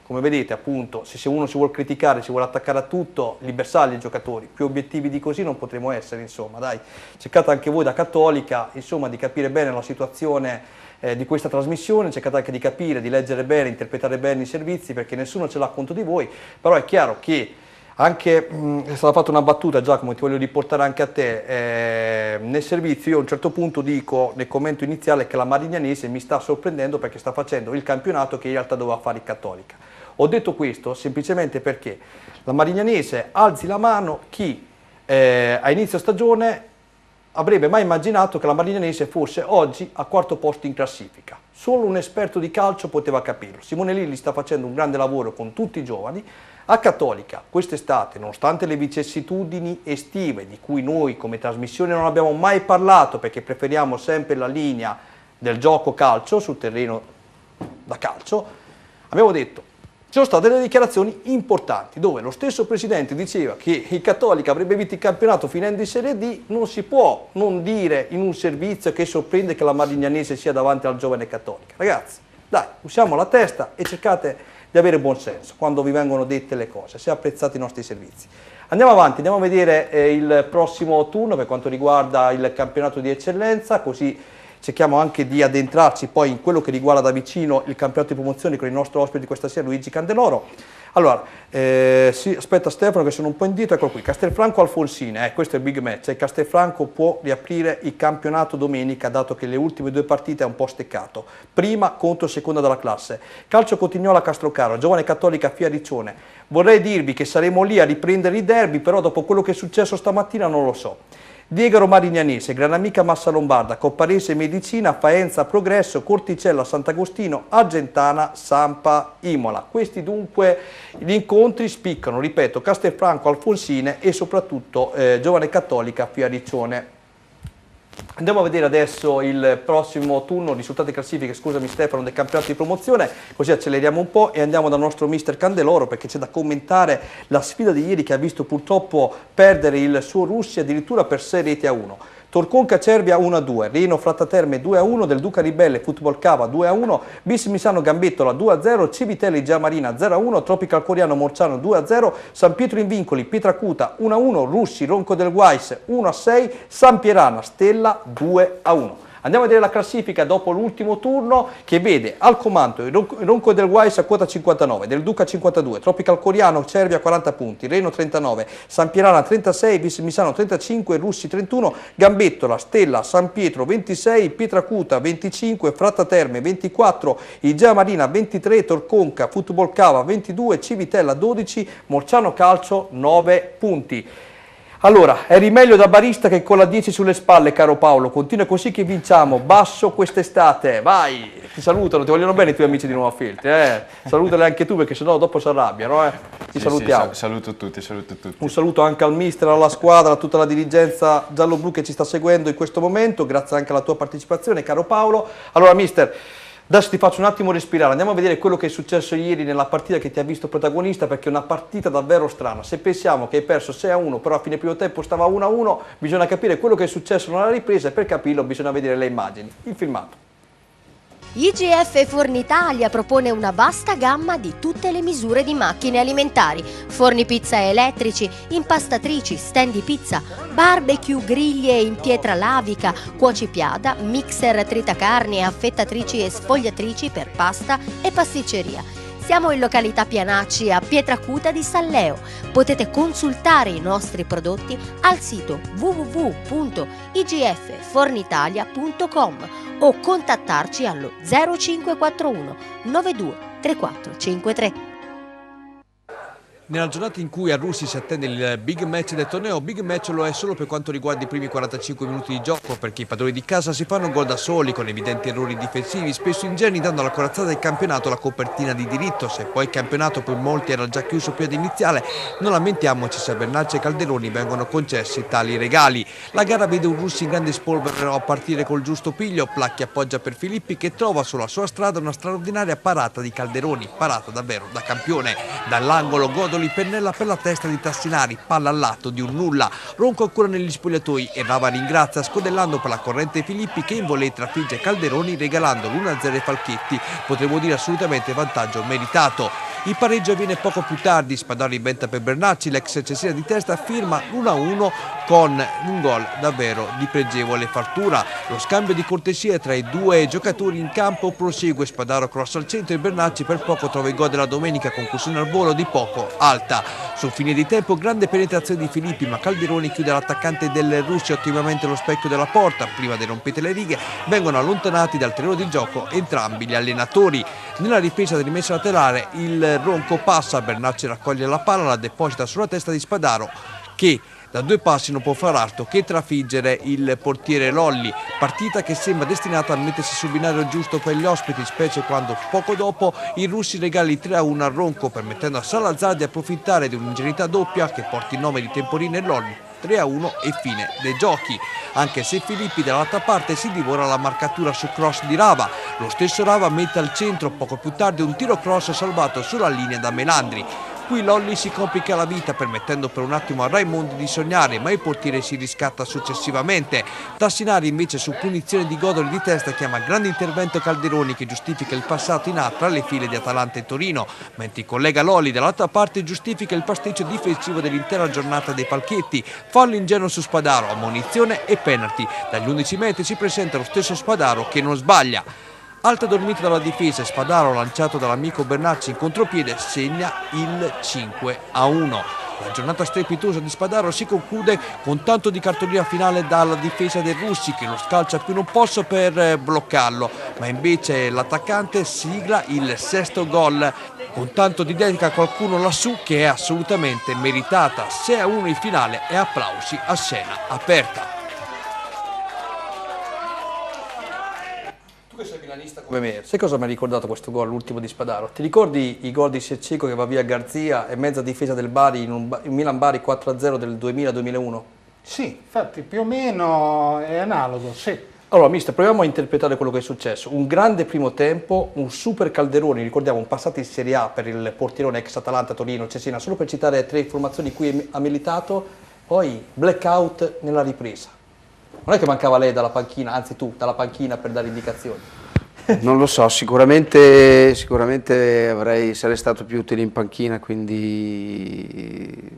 come vedete, appunto, se uno si vuole criticare, si vuole attaccare a tutto, li bersagli i giocatori. Più obiettivi di così non potremo essere, insomma, dai. Cercate anche voi da Cattolica, insomma, di capire bene la situazione di questa trasmissione, cercate anche di capire, di leggere bene, interpretare bene i servizi, perché nessuno ce l'ha conto di voi, però è chiaro che anche, è stata fatta una battuta, Giacomo, ti voglio riportare anche a te, nel servizio io a un certo punto dico, nel commento iniziale, che la Marignanese mi sta sorprendendo perché sta facendo il campionato che in realtà doveva fare il Cattolica. Ho detto questo semplicemente perché la Marignanese, alzi la mano chi a inizio stagione avrebbe mai immaginato che la Marignanese fosse oggi al quarto posto in classifica. Solo un esperto di calcio poteva capirlo. Simone Lilli sta facendo un grande lavoro con tutti i giovani. A Cattolica quest'estate, nonostante le vicissitudini estive di cui noi come trasmissione non abbiamo mai parlato perché preferiamo sempre la linea del gioco calcio sul terreno da calcio, abbiamo detto ci sono state delle dichiarazioni importanti dove lo stesso presidente diceva che il Cattolica avrebbe vinto il campionato finendo in Serie D. Non si può non dire in un servizio che sorprende che la Marignanese sia davanti al giovane Cattolica. Ragazzi, dai, usiamo la testa e cercate di avere buon senso quando vi vengono dette le cose, se apprezzate i nostri servizi. Andiamo avanti, andiamo a vedere il prossimo turno per quanto riguarda il campionato di eccellenza, così cerchiamo anche di addentrarci poi in quello che riguarda da vicino il campionato di promozione con il nostro ospite di questa sera, Luigi Candeloro. Allora, sì, aspetta Stefano che sono un po' indietro, eccolo qui, Castelfranco Alfonsine, questo è il big match, il Castelfranco può riaprire il campionato domenica dato che le ultime 2 partite è un po' steccato, prima contro seconda della classe. Calcio Cotignola Castrocaro, Giovane Cattolica Fiariccione, vorrei dirvi che saremo lì a riprendere i derby, però dopo quello che è successo stamattina non lo so. Diegaro Marignanese, Granamica Massa Lombarda, Copparese Medicina, Faenza Progresso, Corticella Sant'Agostino, Argentana, Sampa, Imola. Questi dunque gli incontri spiccano, ripeto, Castelfranco Alfonsine e soprattutto Giovane Cattolica Fiariccione. Andiamo a vedere adesso il prossimo turno, risultati classifiche, scusami Stefano, del campionato di promozione, così acceleriamo un po' e andiamo dal nostro mister Candeloro perché c'è da commentare la sfida di ieri che ha visto purtroppo perdere il suo Russia addirittura per 6 reti a 1. Torconca Cervia 1-2, Reno Frattaterme 2-1, Del Duca Ribelle Football Cava 2-1, Bis Misano Gambettola 2-0, Civitelli Giamarina 0-1, Tropical Coriano Morciano 2-0, San Pietro in Vincoli Pietracuta 1-1, Russi Ronco del Guais 1-6, San Pierana Stella 2-1. Andiamo a vedere la classifica dopo l'ultimo turno che vede al comando il Ronco del Guais a quota 59, Del Duca 52, Tropical Coriano Cervia 40 punti, Reno 39, San Pierana 36, Bis Misano 35, Russi 31, Gambettola, Stella, San Pietro 26, Pietracuta 25, Frattaterme 24, Igea Marina 23, Torconca, Football Cava 22, Civitella 12, Morciano Calcio 9 punti. Allora, eri meglio da barista che con la 10 sulle spalle, caro Paolo, continua così che vinciamo, basso quest'estate, vai, ti salutano, ti vogliono bene i tuoi amici di Nuova Feltri, salutali anche tu perché sennò dopo si arrabbiano, Ti salutiamo. Sì, saluto tutti. Un saluto anche al mister, alla squadra, a tutta la dirigenza giallo-blu che ci sta seguendo in questo momento, grazie anche alla tua partecipazione, caro Paolo. Allora, mister, adesso ti faccio un attimo respirare, andiamo a vedere quello che è successo ieri nella partita che ti ha visto protagonista perché è una partita davvero strana. Se pensiamo che hai perso 6-1 però a fine primo tempo stava 1-1, bisogna capire quello che è successo nella ripresa e per capirlo bisogna vedere le immagini, il filmato. IGF Fornitalia propone una vasta gamma di tutte le misure di macchine alimentari, forni pizza elettrici, impastatrici, stand di pizza, barbecue, griglie in pietra lavica, cuocipiada, mixer tritacarni, affettatrici e sfogliatrici per pasta e pasticceria. Siamo in località Pianacci a Pietracuta di Salleo. Potete consultare i nostri prodotti al sito www.igffornitalia.com o contattarci allo 0541 92 3453. Nella giornata in cui a Russi si attende il big match del torneo, big match lo è solo per quanto riguarda i primi 45 minuti di gioco, perché i padroni di casa si fanno gol da soli con evidenti errori difensivi, spesso ingenui, dando alla corazzata del campionato la copertina di diritto. Se poi il campionato per molti era già chiuso prima di iniziale, non lamentiamoci se a Bernacci e Calderoni vengono concessi tali regali. La gara vede un Russi in grande spolvero a partire col giusto piglio, Placchi appoggia per Filippi che trova sulla sua strada una straordinaria parata di Calderoni, parata davvero da campione. Dall'angolo Godoli pennella per la testa di Tassinari, palla al lato di un nulla. Ronco ancora negli spogliatoi e Rava ringrazia scodellando per la corrente Filippi che in volée trafigge Calderoni regalando l'1-0 ai Falchetti, potremmo dire assolutamente vantaggio meritato. Il pareggio avviene poco più tardi, Spadaro inventa per Bernacci, l'ex cesina di testa firma l'1-1 con un gol davvero di pregevole fattura. Lo scambio di cortesia tra i due giocatori in campo prosegue, Spadaro cross al centro e Bernacci per poco trova il gol della domenica, conclusione al volo di poco alta. Sul fine di tempo grande penetrazione di Filippi, ma Calderoni chiude l'attaccante del Russia ottimamente lo specchio della porta. Prima di rompete le righe vengono allontanati dal terreno di gioco entrambi gli allenatori. Nella ripresa di rimessa laterale il Ronco passa, Bernacci raccoglie la palla, la deposita sulla testa di Spadaro che da 2 passi non può far altro che trafiggere il portiere Lolli. Partita che sembra destinata a mettersi sul binario giusto per gli ospiti, specie quando poco dopo i russi regala il 3-1 al Ronco, permettendo a Salazar di approfittare di un'ingenuità doppia che porta il nome di Temporino e Lolli. 3-1 e fine dei giochi, anche se Filippi dall'altra parte si divora la marcatura su cross di Rava. Lo stesso Rava mette al centro poco più tardi un tiro cross salvato sulla linea da Melandri. Qui Lolli si complica la vita permettendo per un attimo a Raimondi di sognare, ma il portiere si riscatta successivamente. Tassinari invece su punizione di Godoli di testa chiama grande intervento Calderoni che giustifica il passato in A tra le file di Atalanta e Torino, mentre il collega Lolli dall'altra parte giustifica il pasticcio difensivo dell'intera giornata dei palchetti. Fallo ingenuo su Spadaro, ammonizione e penalty. Dagli 11 metri si presenta lo stesso Spadaro che non sbaglia. Alta dormita dalla difesa e Spadaro, lanciato dall'amico Bernacci in contropiede, segna il 5-1. La giornata strepitosa di Spadaro si conclude con tanto di cartolina finale dalla difesa del Russi che lo scalcia più non posso per bloccarlo, ma invece l'attaccante sigla il 6° gol con tanto di dedica a qualcuno lassù che è assolutamente meritata. 6-1 in finale e applausi a scena aperta. Tu che sei milanista come me, sai cosa mi ha ricordato questo gol, l'ultimo di Spadaro? Ti ricordi i gol di Secco che va via Garzia e mezza difesa del Bari in Milan-Bari 4-0 del 2000-2001? Sì, infatti più o meno è analogo, sì. Allora, mister, proviamo a interpretare quello che è successo. Un grande primo tempo, un super Calderoni, ricordiamo un passato in Serie A per il portierone ex Atalanta, Torino, Cesena, solo per citare 3 formazioni in cui ha militato, poi blackout nella ripresa. Non è che mancava lei dalla panchina, anzi tu, dalla panchina per dare indicazioni? Non lo so, sicuramente sarei stato più utile in panchina, quindi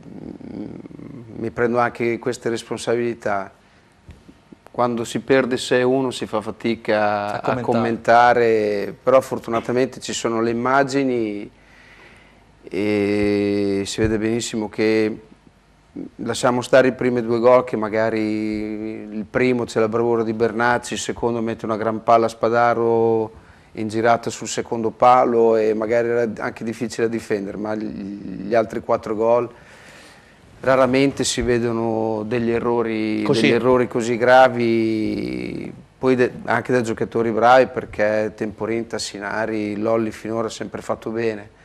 mi prendo anche queste responsabilità. Quando si perde 6-1 si fa fatica a commentare, però fortunatamente ci sono le immagini e si vede benissimo che lasciamo stare i primi 2 gol, che magari il primo c'è la bravura di Bernacci, il secondo mette una gran palla a Spadaro in girata sul secondo palo e magari era anche difficile da difendere, ma gli altri 4 gol raramente si vedono degli errori così gravi, poi anche da giocatori bravi, perché Temporin, Tassinari, Lolli finora ha sempre fatto bene.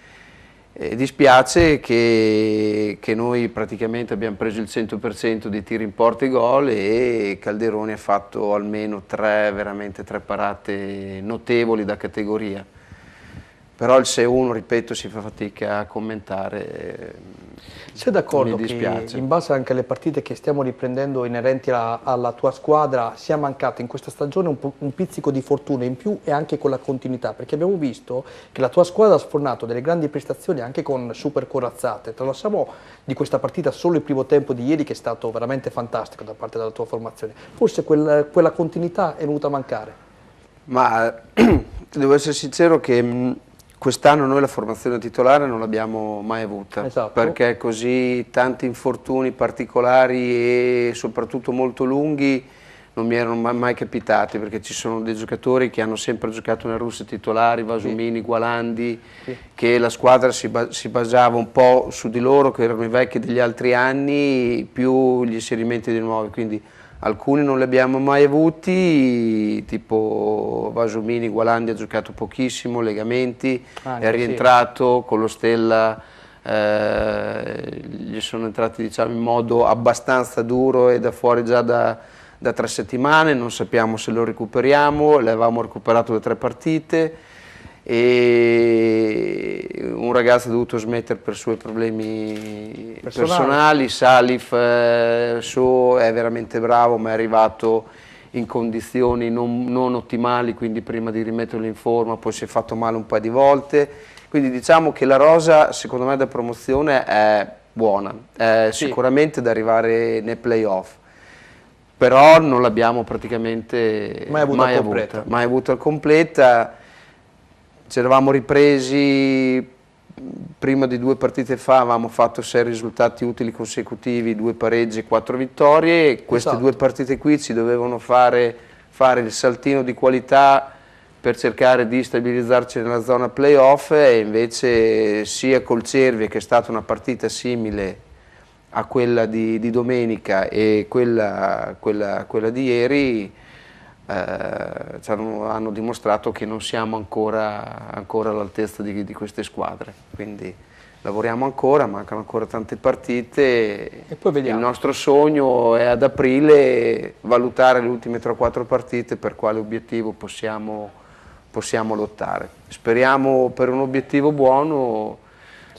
Dispiace che noi praticamente abbiamo preso il 100% di tiri in porta e gol e Calderoni ha fatto almeno veramente 3 parate notevoli da categoria. Però il 6-1, ripeto, si fa fatica a commentare. Sei d'accordo che in base anche alle partite che stiamo riprendendo inerenti alla tua squadra sia mancato in questa stagione un pizzico di fortuna in più e anche con la continuità? Perché abbiamo visto che la tua squadra ha sfornato delle grandi prestazioni anche con super corazzate. Tralasciamo di questa partita solo il primo tempo di ieri, che è stato veramente fantastico da parte della tua formazione. Forse quella continuità è venuta a mancare. Ma devo essere sincero che quest'anno noi la formazione titolare non l'abbiamo mai avuta, perché così tanti infortuni particolari e soprattutto molto lunghi non mi erano mai capitati, perché ci sono dei giocatori che hanno sempre giocato nel russe titolari, Vasumini, Gualandi, che la squadra si basava un po' su di loro, che erano i vecchi degli altri anni, più gli inserimenti dei nuovi, quindi alcuni non li abbiamo mai avuti, tipo Vasumini, Gualandi ha giocato pochissimo, legamenti, è rientrato con lo Stella, gli sono entrati diciamo in modo abbastanza duro e da fuori già da 3 settimane, non sappiamo se lo recuperiamo, l'avevamo recuperato da 3 partite e un ragazzo ha dovuto smettere per suoi problemi personali. Salif è veramente bravo, ma è arrivato in condizioni non ottimali, quindi prima di rimetterlo in forma poi si è fatto male un paio di volte, quindi diciamo che la rosa secondo me da promozione è buona, Sì. sicuramente da arrivare nei playoff, però non l'abbiamo praticamente Mai avuta al completa. mai avuta al completa. Ci eravamo ripresi, prima di 2 partite fa avevamo fatto 6 risultati utili consecutivi, 2 pareggi e 4 vittorie, e queste Esatto. 2 partite qui ci dovevano fare il saltino di qualità per cercare di stabilizzarci nella zona playoff, e invece sia col Cervia, che è stata una partita simile a quella di domenica, e quella di ieri, hanno dimostrato che non siamo ancora all'altezza di queste squadre, quindi lavoriamo ancora, mancano ancora tante partite, E poi vediamo. Il nostro sogno è ad aprile valutare le ultime 3-4 partite per quale obiettivo possiamo lottare. Speriamo per un obiettivo buono,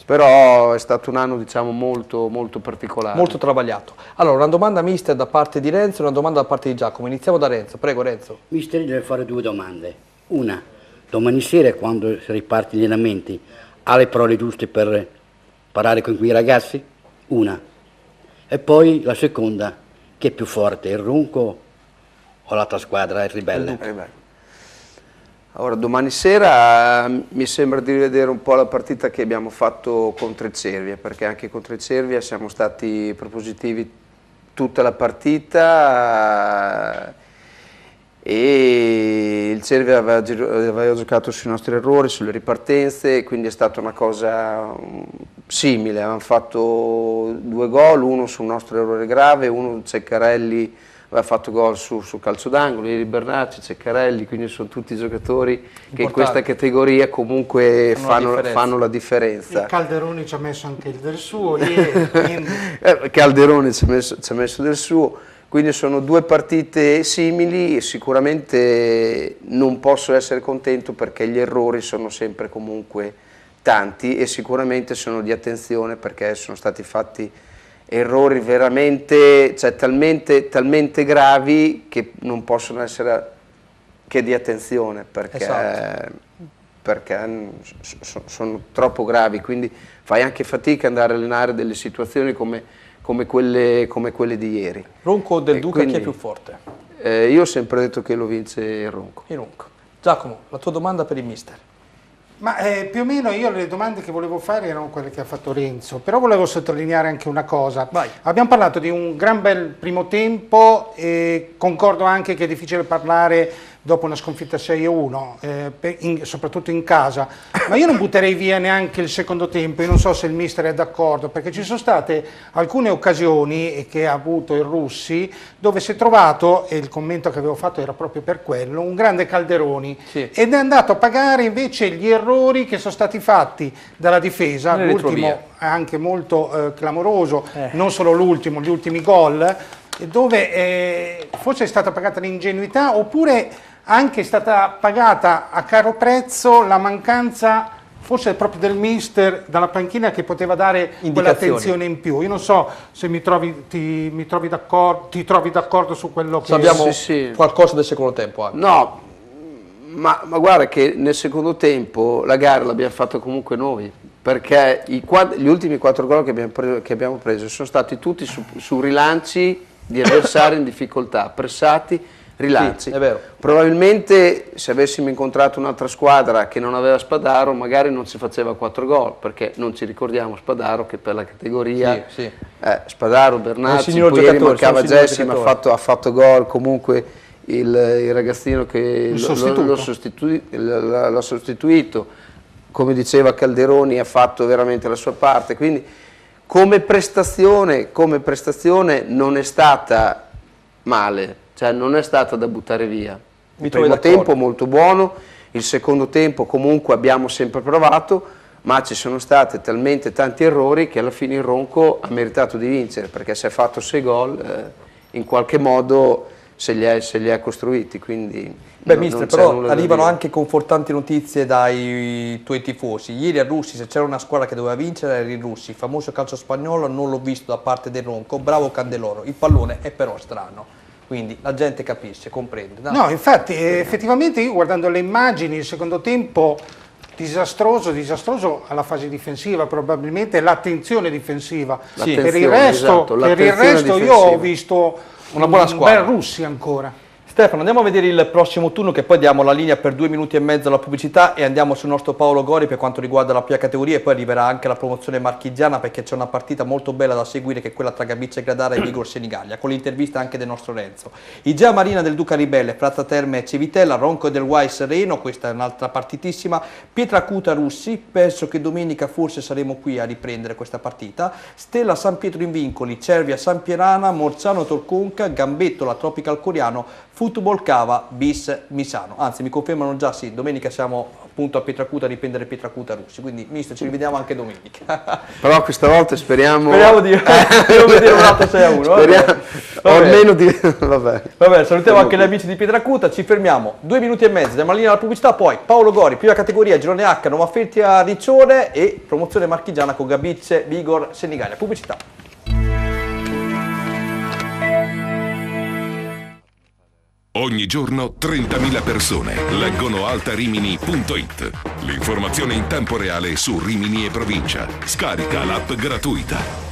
però è stato un anno, diciamo, molto, molto particolare. Molto travagliato. Allora, una domanda mister da parte di Renzo e una domanda da parte di Giacomo. Iniziamo da Renzo. Prego, Renzo. Mister deve fare 2 domande. Una, domani sera quando si riparte gli allenamenti, ha le parole giuste per parlare con quei ragazzi? Una. E poi la seconda, chi è più forte, il Ronco o l'altra squadra, il Ribelle? Allora, domani sera mi sembra di rivedere un po' la partita che abbiamo fatto contro il Cervia, perché anche contro il Cervia siamo stati propositivi tutta la partita, e il Cervia aveva giocato sui nostri errori, sulle ripartenze, quindi è stata una cosa simile. Avevamo fatto 2 gol, uno sul nostro errore grave, uno Ceccarelli aveva fatto gol su calcio d'angolo, ieri Bernacci, Ceccarelli, quindi sono tutti giocatori che in questa categoria comunque fanno la differenza. Il Calderoni ci ha messo anche il del suo ieri. Calderoni ci ha messo del suo, quindi sono 2 partite simili, e sicuramente non posso essere contento perché gli errori sono sempre comunque tanti, e sicuramente sono di attenzione perché sono stati fatti errori veramente, cioè talmente gravi che non possono essere che di attenzione, perché, sono troppo gravi, quindi fai anche fatica ad andare a allenare delle situazioni come quelle di ieri. Ronco del Duca, quindi, chi è più forte? Io ho sempre detto che lo vince il Ronco. Il Ronco. Giacomo, la tua domanda per il mister? Ma più o meno io le domande che volevo fare erano quelle che ha fatto Renzo, però volevo sottolineare anche una cosa. Vai. Abbiamo parlato di un gran bel primo tempo, e concordo anche che è difficile parlare dopo una sconfitta 6-1, soprattutto in casa, ma io non butterei via neanche il secondo tempo. Io non so se il mister è d'accordo, perché ci sono state alcune occasioni che ha avuto il Russi dove si è trovato, e il commento che avevo fatto era proprio per quello, un grande Calderoni, sì, ed è andato a pagare invece gli errori che sono stati fatti dalla difesa, l'ultimo è anche molto clamoroso, non solo l'ultimo, gli ultimi gol, dove forse è stata pagata l'ingenuità, oppure anche è stata pagata a caro prezzo la mancanza forse proprio del mister dalla panchina, che poteva dare quell'attenzione in più. Io non so se ti trovi d'accordo su quello che... Abbiamo qualcosa del secondo tempo anche. No, ma guarda che nel secondo tempo la gara l'abbiamo fatta comunque noi, perché gli ultimi 4 gol che abbiamo preso sono stati tutti su rilanci di avversari in difficoltà, pressati, rilanci. Sì, è vero. Probabilmente se avessimo incontrato un'altra squadra che non aveva Spadaro magari non si faceva 4 gol, perché non ci ricordiamo Spadaro che per la categoria Spadaro, Bernacci, poi ieri mancava Gessi, ma ha fatto gol comunque il ragazzino che l'ha sostituito, come diceva Calderoni, ha fatto veramente la sua parte, quindi come prestazione non è stata male, cioè non è stata da buttare via. Il primo tempo molto buono, il secondo tempo comunque abbiamo sempre provato, ma ci sono stati talmente tanti errori che alla fine il Ronco ha meritato di vincere, perché se ha fatto 6 gol in qualche modo se li ha costruiti, quindi... Beh, mister, però arrivano anche confortanti notizie dai tuoi tifosi. Ieri a Russi, se c'era una squadra che doveva vincere, era il Russi. Il famoso calcio spagnolo non l'ho visto da parte del Ronco. Bravo Candeloro. Il pallone è però strano. Quindi la gente capisce, comprende. No, infatti, effettivamente io guardando le immagini, il secondo tempo disastroso alla fase difensiva, probabilmente l'attenzione difensiva. Sì. Per il resto, io ho visto una buona squadra. Un bel Russia ancora. Stefano, andiamo a vedere il prossimo turno, che poi diamo la linea per 2 minuti e mezzo alla pubblicità e andiamo sul nostro Paolo Gori per quanto riguarda la prima categoria, e poi arriverà anche la promozione marchigiana, perché c'è una partita molto bella da seguire, che è quella tra Gabiccia Gradara e Vigor Senigallia, con l'intervista anche del nostro Renzo. Igea Marina del Duca Ribelle, Pratta Terme e Civitella, Ronco del Wais Reno, questa è un'altra partitissima, Pietracuta Russi, penso che domenica forse saremo qui a riprendere questa partita, Stella San Pietro in Vincoli, Cervia San Pierana, Morzano Torconca, Gambettola Tropical Coriano, Football Cava bis Misano. Anzi, mi confermano già, sì, domenica siamo appunto a Pietracuta a riprendere Pietracuta Russi, quindi mister, ci rivediamo anche domenica. Però questa volta speriamo di non vedere un altro 6-1. Speriamo, o almeno di... Vabbè, salutiamo anche gli amici di Pietracuta, ci fermiamo 2 minuti e mezzo, diamo la linea alla pubblicità, poi Paolo Gori, prima categoria, girone H, Nuova Feltria Riccione e promozione marchigiana con Gabicce Vigor Senigallia. Pubblicità. Ogni giorno 30.000 persone leggono altarimini.it. L'informazione in tempo reale su Rimini e provincia. Scarica l'app gratuita.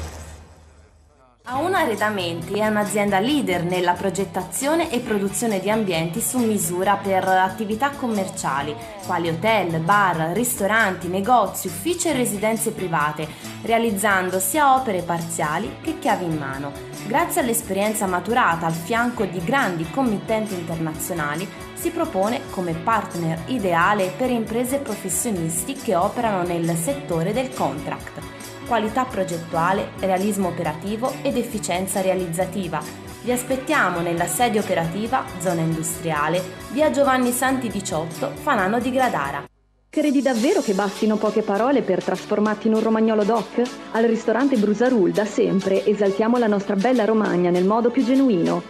Auna Arredamenti è un'azienda leader nella progettazione e produzione di ambienti su misura per attività commerciali, quali hotel, bar, ristoranti, negozi, uffici e residenze private, realizzando sia opere parziali che chiavi in mano. Grazie all'esperienza maturata al fianco di grandi committenti internazionali, si propone come partner ideale per imprese e professionisti che operano nel settore del contract. Qualità progettuale, realismo operativo ed efficienza realizzativa. Vi aspettiamo nella sede operativa, zona industriale, via Giovanni Santi 18, Fanano di Gradara. Credi davvero che bastino poche parole per trasformarti in un romagnolo doc? Al ristorante Brusarul da sempre esaltiamo la nostra bella Romagna nel modo più genuino.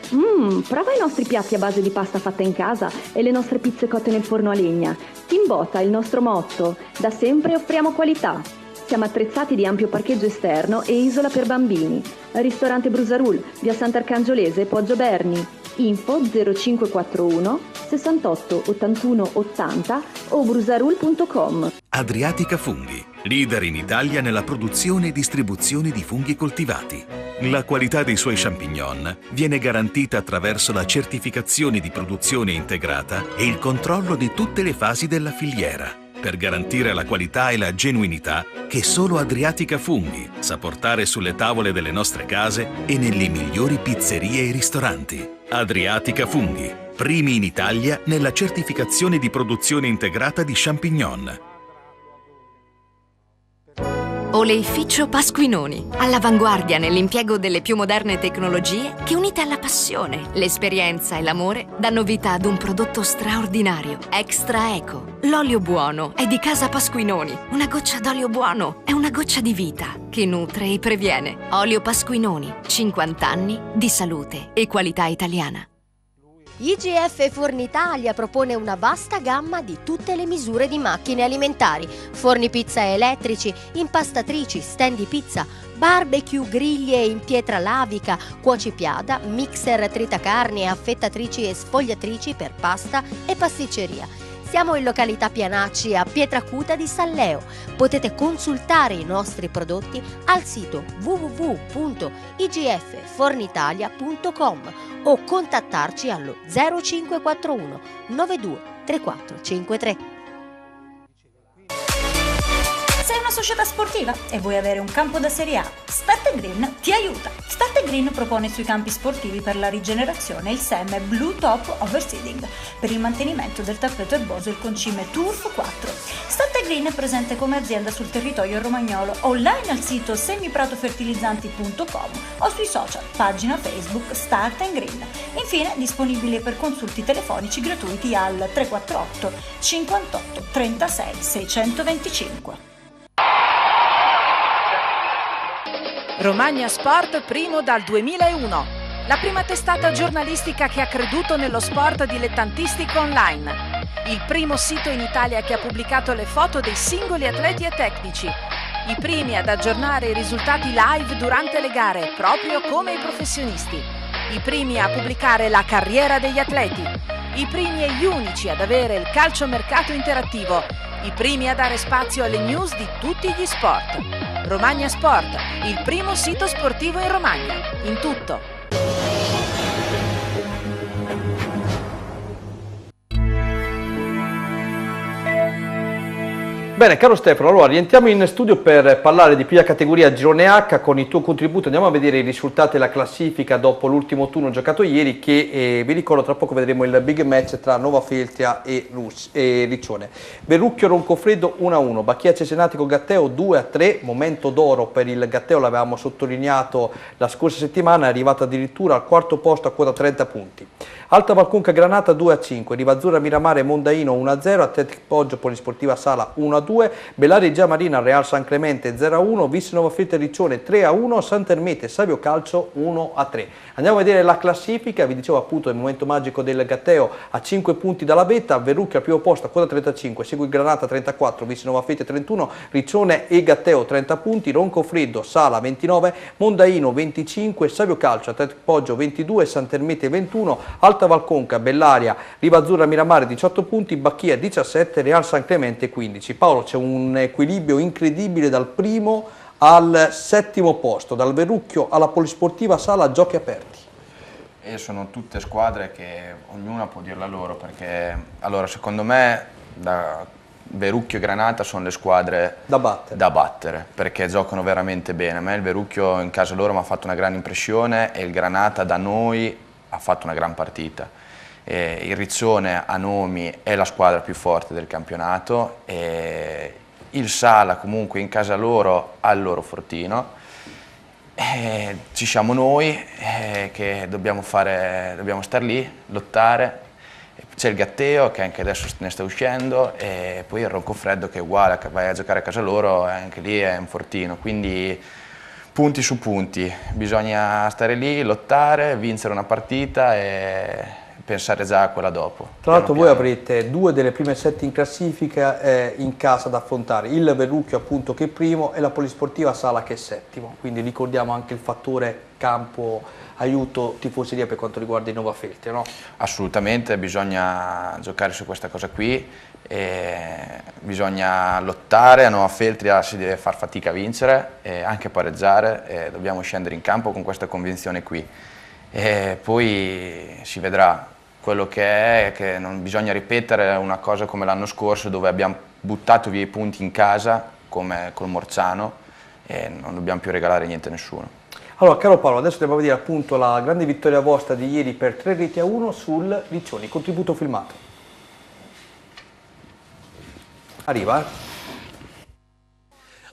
Prova i nostri piatti a base di pasta fatta in casa e le nostre pizze cotte nel forno a legna. Timbota è il nostro motto. Da sempre offriamo qualità. Siamo attrezzati di ampio parcheggio esterno e isola per bambini. Ristorante Brusarul, via Sant'Arcangiolese, Poggio Berni. Info 0541 68 81 80 o brusarul.com. Adriatica Funghi, leader in Italia nella produzione e distribuzione di funghi coltivati. La qualità dei suoi champignon viene garantita attraverso la certificazione di produzione integrata e il controllo di tutte le fasi della filiera, per garantire la qualità e la genuinità che solo Adriatica Funghi sa portare sulle tavole delle nostre case e nelle migliori pizzerie e ristoranti. Adriatica Funghi, primi in Italia nella certificazione di produzione integrata di champignon. Oleificio Pasquinoni, all'avanguardia nell'impiego delle più moderne tecnologie che, unite alla passione, l'esperienza e l'amore, danno vita ad un prodotto straordinario, extra eco. L'olio buono è di Casa Pasquinoni. Una goccia d'olio buono è una goccia di vita che nutre e previene. Olio Pasquinoni, 50 anni di salute e qualità italiana. IGF Fornitalia propone una vasta gamma di tutte le misure di macchine alimentari, forni pizza elettrici, impastatrici, stand di pizza, barbecue, griglie in pietra lavica, cuocipiada, mixer tritacarni, affettatrici e sfogliatrici per pasta e pasticceria. Siamo in località Pianacci a Pietracuta di Salleo. Potete consultare i nostri prodotti al sito www.igffornitalia.com o contattarci allo 0541 92 3453. Sei una società sportiva e vuoi avere un campo da Serie A? Start Green ti aiuta. Start Green propone sui campi sportivi per la rigenerazione il seme Blue Top Overseeding per il mantenimento del tappeto erboso e il concime Turf 4. Start Green è presente come azienda sul territorio romagnolo, online al sito semipratofertilizzanti.com o sui social, pagina Facebook Start Green. Infine disponibile per consulti telefonici gratuiti al 348 58 36 625. Romagna Sport primo dal 2001, la prima testata giornalistica che ha creduto nello sport dilettantistico online, il primo sito in Italia che ha pubblicato le foto dei singoli atleti e tecnici, i primi ad aggiornare i risultati live durante le gare, proprio come i professionisti, i primi a pubblicare la carriera degli atleti, i primi e gli unici ad avere il calciomercato interattivo i primi a dare spazio alle news di tutti gli sport. Romagna Sport, il primo sito sportivo in Romagna, in tutto. Bene, caro Stefano, allora rientriamo in studio per parlare di prima categoria Girone H. Con il tuo contributo andiamo a vedere i risultati della classifica dopo l'ultimo turno giocato ieri, che vi ricordo tra poco vedremo il big match tra Nova Feltria e Riccione. Verrucchio Roncofreddo 1-1, Bacchia Cesenatico Gatteo 2-3, momento d'oro per il Gatteo, l'avevamo sottolineato la scorsa settimana, è arrivato addirittura al quarto posto a quota 30 punti. Alta Valconca Granata 2-5, Rivazzurra Miramare Mondaino 1-0, Atletic Poggio Polisportiva Sala 1-2, Bellaria Giamarina Real San Clemente 0-1, Vis Nova Feltria Riccione 3-1, Sant'Ermete Savio Calcio 1-3. Andiamo a vedere la classifica, vi dicevo appunto il momento magico del Gatteo a 5 punti dalla vetta, Verrucchio al primo posto a quota 35, segue il Granata 34, Vis Nova Feltria 31, Riccione e Gatteo 30 punti, Roncofreddo Sala 29, Mondaino 25, Savio Calcio Atletic Poggio 22, Sant'Ermete 21, Alta Valconca, Bellaria, Rivazzurra Miramare 18 punti, Bacchia 17, Real San Clemente 15. Paolo, c'è un equilibrio incredibile dal primo al settimo posto, dal Verrucchio alla Polisportiva Sala a giochi aperti. E sono tutte squadre che ognuna può dir la loro, perché allora secondo me da Verrucchio e Granata sono le squadre da battere, perché giocano veramente bene. A me il Verrucchio in casa loro mi ha fatto una grande impressione e il Granata da noi ha fatto una gran partita. Il Riccione a nomi è la squadra più forte del campionato, e il Sala comunque in casa loro ha il loro fortino, ci siamo noi che dobbiamo star lì, lottare. C'è il Gatteo che anche adesso ne sta uscendo, e poi il Roncofreddo che è uguale, vai a giocare a casa loro, anche lì è un fortino, quindi punti su punti, bisogna stare lì, lottare, vincere una partita e pensare già a quella dopo. Tra l'altro voi avrete 2 delle prime 7 in classifica in casa da affrontare, il Verrucchio appunto che è primo e la Polisportiva Sala che è settimo, quindi ricordiamo anche il fattore campo, aiuto, tifoseria per quanto riguarda il Nova Feltria, no? Assolutamente, bisogna giocare su questa cosa qui, bisogna lottare, a Nova Feltria si deve far fatica a vincere e anche pareggiare, dobbiamo scendere in campo con questa convinzione qui. E poi si vedrà. Quello che è che non bisogna ripetere una cosa come l'anno scorso, dove abbiamo buttato via i punti in casa come col Morciano, e non dobbiamo più regalare niente a nessuno. Allora, caro Paolo, adesso andiamo a vedere appunto la grande vittoria vostra di ieri per 3-1 sul Riccione, contributo filmato. Arriva,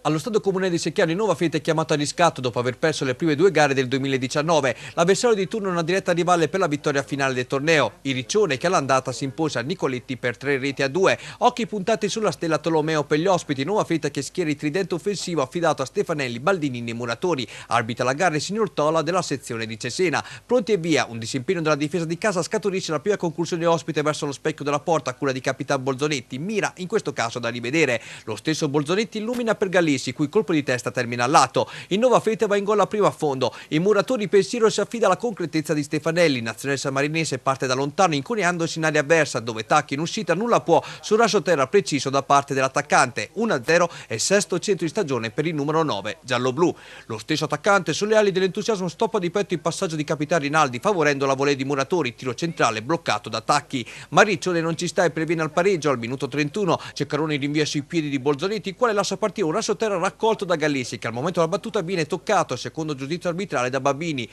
Allo stadio comunale di Secchiano il Nova Feltria è chiamato a riscatto dopo aver perso le prime 2 gare del 2019. L'avversario di turno è una diretta rivale per la vittoria finale del torneo. Il Riccione, che all'andata si impose a Nicoletti per 3-2. Occhi puntati sulla stella Tolomeo per gli ospiti. Nova Feltria che schiera il tridente offensivo affidato a Stefanelli, Baldinini e Muratori. Arbitra la gara il signor Tola della sezione di Cesena. Pronti e via, un disimpegno della difesa di casa scaturisce la prima conclusione ospite verso lo specchio della porta a cura di Capitan Bolzonetti. Mira in questo caso da rivedere. Lo stesso Bolzonetti illumina per Gallissi, cui colpo di testa termina al lato. Il Nova Feltria va in gol a primo affondo. Il Muratori pensiero si affida alla concretezza di Stefanelli. Nazionale sammarinese parte da lontano inconiandosi in area avversa, dove Tacchi in uscita nulla può su raso terra preciso da parte dell'attaccante. 1-0 e sesto centro di stagione per il numero 9 giallo-blu. Lo stesso attaccante sulle ali dell'entusiasmo stoppa di petto il passaggio di Capitan Rinaldi, favorendo la volée di Muratori, tiro centrale bloccato da Tacchi. Ma Riccione non ci sta e previene al pareggio al minuto 31. Ceccaroni rinvia sui piedi di Bolzonetti, il quale lascia partire un raso terra raccolto da Gallissi, che al momento della battuta viene toccato secondo giudizio arbitrale da Babini.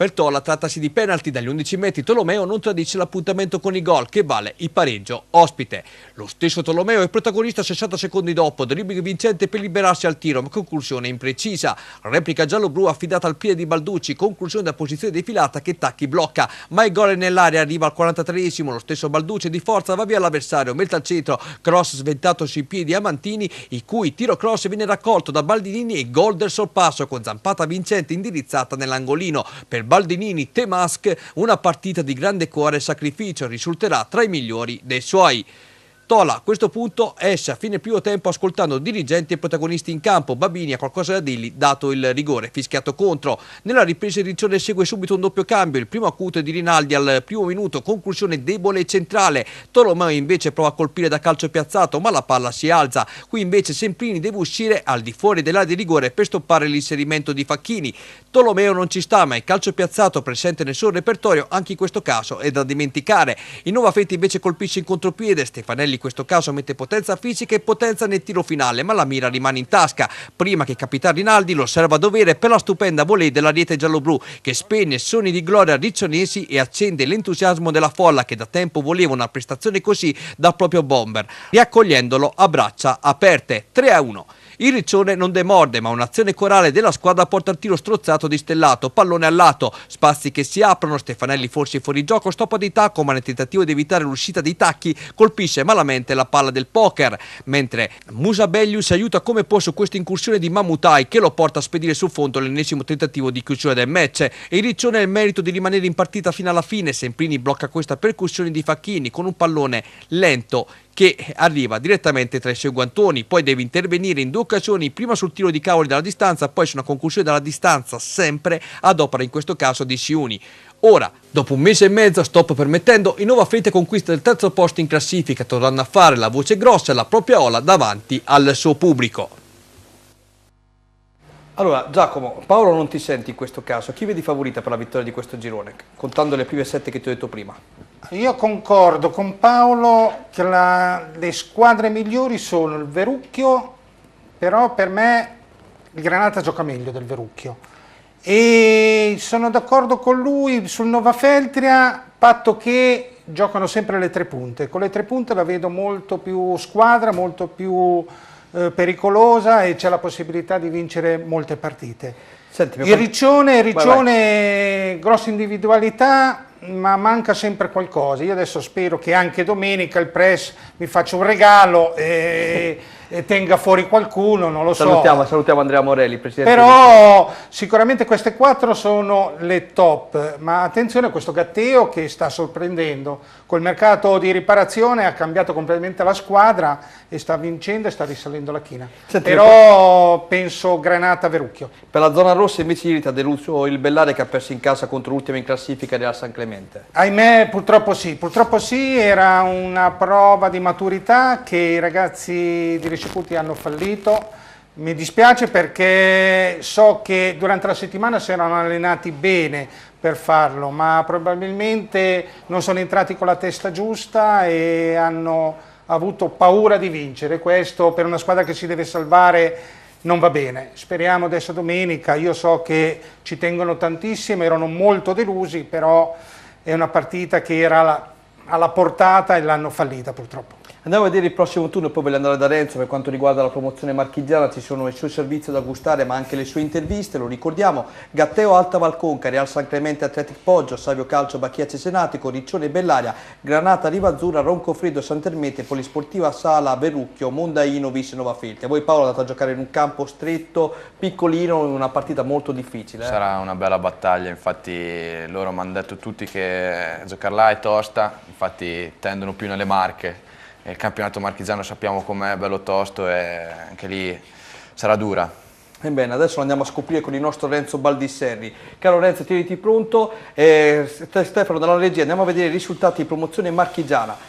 Per Tola trattasi di penalty dagli 11 metri, Tolomeo non tradisce l'appuntamento con il gol che vale il pareggio ospite. Lo stesso Tolomeo è protagonista 60 secondi dopo, dribbling vincente per liberarsi al tiro, ma conclusione imprecisa. Replica giallo-blu affidata al piede di Balducci, conclusione da posizione defilata che Tacchi blocca, ma il gol è nell'area, arriva al 43esimo, lo stesso Balducci di forza va via l'avversario, mette al centro, cross sventato sui piedi a Mantini, il cui tiro cross viene raccolto da Baldinini e gol del sorpasso con zampata vincente indirizzata nell'angolino. Per Baldinini, Temask, una partita di grande cuore e sacrificio, risulterà tra i migliori dei suoi. Tola. A questo punto esce a fine primo tempo ascoltando dirigenti e protagonisti in campo. Babini ha qualcosa da dirgli dato il rigore, fischiato contro. Nella ripresa il Riccione segue subito un doppio cambio, il primo acuto è di Rinaldi al primo minuto, conclusione debole e centrale. Tolomeo invece prova a colpire da calcio piazzato, ma la palla si alza. Qui invece Semprini deve uscire al di fuori dell'area di rigore per stoppare l'inserimento di Facchini. Tolomeo non ci sta, ma il calcio piazzato presente nel suo repertorio anche in questo caso è da dimenticare. Il Nova Feti invece colpisce in contropiede, Stefanelli in questo caso mette potenza fisica e potenza nel tiro finale, ma la mira rimane in tasca. Prima che capitano Rinaldi lo serve a dovere per la stupenda volée dell'ariete gialloblu che spegne sogni di gloria riccionesi e accende l'entusiasmo della folla che da tempo voleva una prestazione così dal proprio bomber, riaccogliendolo a braccia aperte. 3-1. Il Riccione non demorde, ma un'azione corale della squadra porta al tiro strozzato di Stellato, pallone al lato, spazi che si aprono, Stefanelli forse fuori gioco, stoppa di tacco, ma nel tentativo di evitare l'uscita dei tacchi colpisce malamente la palla del poker, mentre Musabellius aiuta come può su questa incursione di Mamutai che lo porta a spedire sul fondo l'ennesimo tentativo di chiusura del match. E il Riccione ha il merito di rimanere in partita fino alla fine, Semprini blocca questa percussione di Facchini con un pallone lento che arriva direttamente tra i suoi guantoni, poi deve intervenire in 2 occasioni, prima sul tiro di Cavoli dalla distanza, poi su una conclusione dalla distanza, sempre ad opera in questo caso di Siuni. Ora, dopo un mese e mezzo, stop permettendo, il Nova Fete conquista il 3° posto in classifica, tornando a fare la voce grossa e la propria ola davanti al suo pubblico. Allora, Giacomo, Paolo non ti senti in questo caso, chi vedi favorita per la vittoria di questo girone, contando le prime 7 che ti ho detto prima? Io concordo con Paolo che le squadre migliori sono il Verrucchio, però per me il Granata gioca meglio del Verrucchio. E sono d'accordo con lui sul Nova Feltria, patto che giocano sempre le 3 punte. Con le 3 punte la vedo molto più squadra, molto più pericolosa e c'è la possibilità di vincere molte partite. Senti, il Riccione, grosse individualità, ma manca sempre qualcosa. Io adesso spero che anche domenica il press mi faccia un regalo e tenga fuori qualcuno, non lo so. Salutiamo Andrea Morelli, presidente. Però sicuramente queste 4 sono le top, ma attenzione a questo Gatteo che sta sorprendendo. Col mercato di riparazione ha cambiato completamente la squadra e sta vincendo e sta risalendo la china. Senti, però penso Granata-Verrucchio. Per la zona rossa invece ieri ti ha deluso il Bellare che ha perso in casa contro l'ultima in classifica della San Clemente. Ahimè, purtroppo sì, era una prova di maturità che i ragazzi di Riceputi hanno fallito. Mi dispiace perché so che durante la settimana si erano allenati bene per farlo, ma probabilmente non sono entrati con la testa giusta e hanno avuto paura di vincere. Questo per una squadra che si deve salvare non va bene. Speriamo adesso domenica, io so che ci tengono tantissimo, erano molto delusi, però è una partita che era alla portata e l'hanno fallita purtroppo. Andiamo a vedere il prossimo turno e poi voglio andare da Renzo per quanto riguarda la promozione marchigiana, ci sono il suo servizio da gustare ma anche le sue interviste, lo ricordiamo, Gatteo Alta Valconca, Real San Clemente Athletic Poggio, Savio Calcio Bacchia Cesenatico, Riccione Bellaria, Granata Riva Azzurra, Roncofredo Santermete, Polisportiva Sala, Verrucchio, Mondaino, Vis Nova Feltria. Voi Paolo è andato a giocare in un campo stretto, piccolino, in una partita molto difficile. Sarà una bella battaglia, infatti loro mi hanno detto tutti che giocare là è tosta, infatti tendono più nelle Marche. Il campionato marchigiano sappiamo com'è, bello tosto e anche lì sarà dura. Ebbene, adesso lo andiamo a scoprire con il nostro Renzo Baldisserri. Caro Renzo, tieniti pronto. Stefano dalla regia, andiamo a vedere i risultati di promozione marchigiana.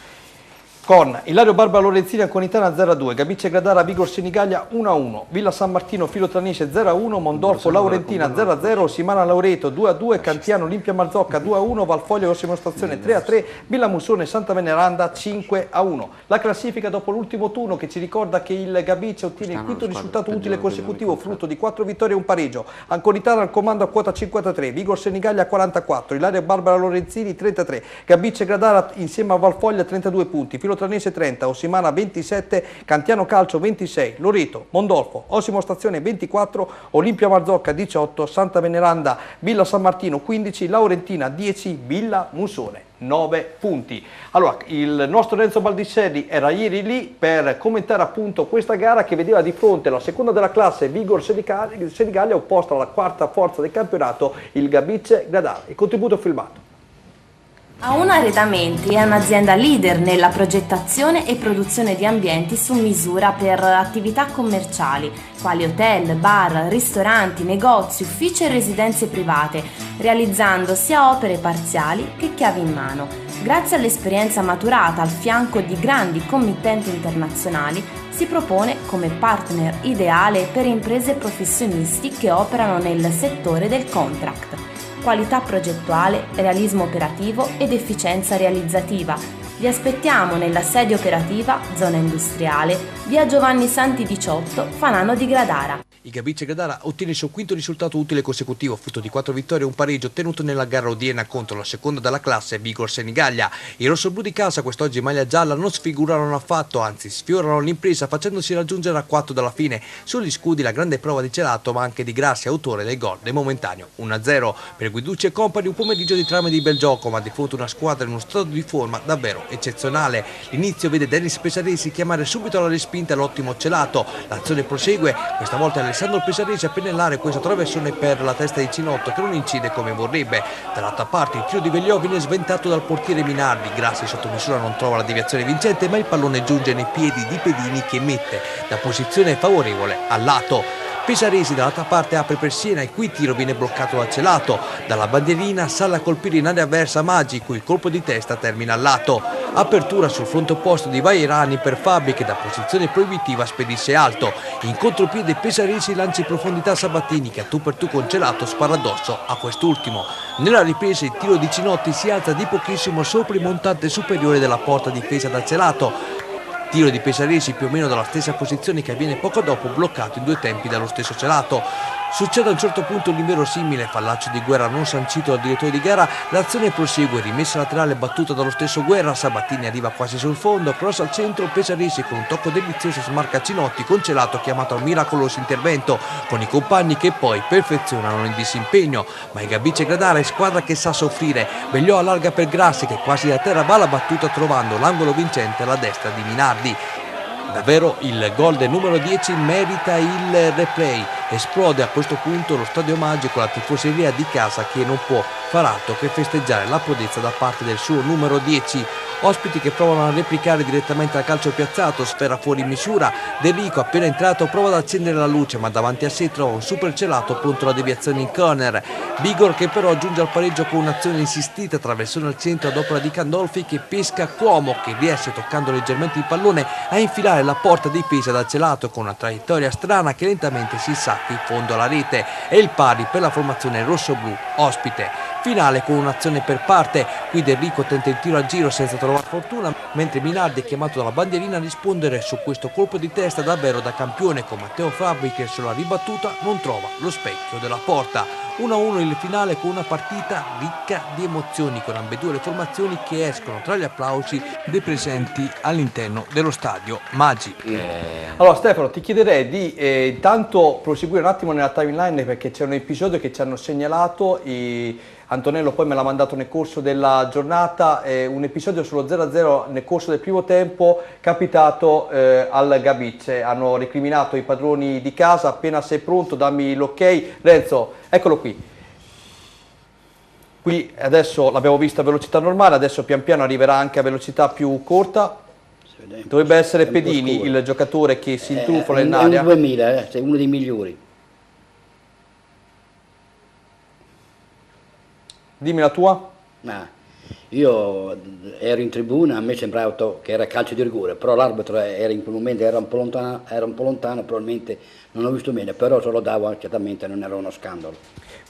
Con Ilario Barba Lorenzini Anconitana 0-2, Gabice Gradara Vigor Senigallia 1-1, Villa San Martino Filo Tranise 0-1, Mondolfo Laurentina 0-0, Simana Laureto 2-2, Cantiano Olimpia Marzocca 2-1, Valfoglio Osimo Stazione 3-3, Villa Musone Santa Veneranda 5-1. La classifica dopo l'ultimo turno che ci ricorda che il Gabice ottiene il quinto risultato utile consecutivo frutto di 4 vittorie e un pareggio. Anconitana al comando a quota 53, Vigor Senigallia 44, Ilario Barbara Lorenzini 33, Gabice Gradara insieme a Valfoglia 32 punti, Filo Tranese 30, Ossimana 27, Cantiano Calcio 26, Loreto, Mondolfo, Osimo Stazione 24, Olimpia Marzocca 18, Santa Veneranda, Villa San Martino 15, Laurentina 10, Villa Musone 9 punti. Allora, il nostro Renzo Baldisserri era ieri lì per commentare appunto questa gara che vedeva di fronte la seconda della classe Vigor Senigallia opposta alla quarta forza del campionato, il Gabice Gradara. Il contributo filmato. A1 Arredamenti è un'azienda leader nella progettazione e produzione di ambienti su misura per attività commerciali, quali hotel, bar, ristoranti, negozi, uffici e residenze private, realizzando sia opere parziali che chiavi in mano. Grazie all'esperienza maturata al fianco di grandi committenti internazionali, si propone come partner ideale per imprese e professionisti che operano nel settore del contract. Qualità progettuale, realismo operativo ed efficienza realizzativa. Vi aspettiamo nella sede operativa, zona industriale, via Giovanni Santi 18, Fanano di Gradara. Il Gabicce Gradara ottiene il suo quinto risultato utile consecutivo, frutto di 4 vittorie e un pareggio ottenuto nella gara odierna contro la seconda della classe, Vigor Senigallia. I rossoblù di casa, quest'oggi in maglia gialla, non sfigurarono affatto, anzi sfiorano l'impresa facendosi raggiungere a 4 dalla fine. Sugli scudi la grande prova di Celato, ma anche di Grassi, autore del gol del momentaneo 1-0. Per Guiducci e compagni un pomeriggio di trame di bel gioco, ma di fronte a una squadra in uno stato di forma davvero eccezionale. L'inizio vede Dennis Pesaresi chiamare subito alla respinta l'ottimo Celato. L'azione prosegue, questa volta Alessandro Pesaresi a pennellare questo traversone per la testa di Cinotto che non incide come vorrebbe. Dall'altra parte il tiro di Vegliò viene sventato dal portiere Minardi. Grassi sotto misura non trova la deviazione vincente, ma il pallone giunge nei piedi di Pedini che mette da posizione favorevole al lato. Pesaresi dall'altra parte apre per Siena e qui il tiro viene bloccato da Celato. Dalla bandierina sale a colpire in area avversa Maggi, cui il colpo di testa termina al lato. Apertura sul fronte opposto di Vairani per Fabi che da posizione proibitiva spedisce alto. In contropiede Pesaresi lancia in profondità Sabatini che a tu per tu con Celato spara addosso a quest'ultimo. Nella ripresa il tiro di Cinotti si alza di pochissimo sopra il montante superiore della porta difesa da Celato. Tiro di Pesaresi più o meno dalla stessa posizione che avviene poco dopo, bloccato in 2 tempi dallo stesso Celato. Succede a un certo punto l'inverosimile, fallaccio di Guerra non sancito dal direttore di gara, l'azione prosegue, rimessa laterale battuta dallo stesso Guerra, Sabatini arriva quasi sul fondo, cross al centro, Pesaresi con un tocco delizioso smarca Cinotti con Celato chiamato a un miracoloso intervento, con i compagni che poi perfezionano il disimpegno, ma il Gabicce Gradara è squadra che sa soffrire. Vegliò allarga per Grassi che quasi a terra va la battuta trovando l'angolo vincente alla destra di Minardi. Davvero il gol del numero 10 merita il replay. Esplode a questo punto lo stadio Maggi con la tifoseria di casa che non può far altro che festeggiare la prodezza da parte del suo numero 10. Ospiti che provano a replicare direttamente al calcio piazzato, sfera fuori misura. De Rico appena entrato prova ad accendere la luce ma davanti a sé trova un super Celato pronto alla deviazione in corner. Vigor che però giunge al pareggio con un'azione insistita, traversone al centro ad opera di Candolfi che pesca Cuomo che riesce toccando leggermente il pallone a infilare la porta difesa da Celato con una traiettoria strana che lentamente si sacca in fondo alla rete. E il pari per la formazione rossoblù ospite. Finale con un'azione per parte, qui Del Rico tenta il tiro a giro senza trovare fortuna, mentre Minardi è chiamato dalla bandierina a rispondere su questo colpo di testa davvero da campione con Matteo Fabbri che sulla ribattuta non trova lo specchio della porta. 1-1 il finale con una partita ricca di emozioni con ambedue le formazioni che escono tra gli applausi dei presenti all'interno dello stadio Maggi. Allora Stefano ti chiederei di intanto proseguire un attimo nella timeline perché c'è un episodio che ci hanno segnalato Antonello poi me l'ha mandato nel corso della giornata, un episodio sullo 0-0 nel corso del primo tempo capitato al Gabicce. Hanno recriminato i padroni di casa. Appena sei pronto dammi l'ok. Renzo, eccolo qui. Qui adesso l'abbiamo vista a velocità normale, adesso pian piano arriverà anche a velocità più corta. Dovrebbe essere Pedini il giocatore che si intrufola in area. È un 2000, sei uno dei migliori. Dimmi la tua. Io ero in tribuna, a me sembrava che era calcio di rigore, però l'arbitro era in quel momento era un po' lontano, probabilmente non l'ho visto bene, però se lo davo certamente non era uno scandalo.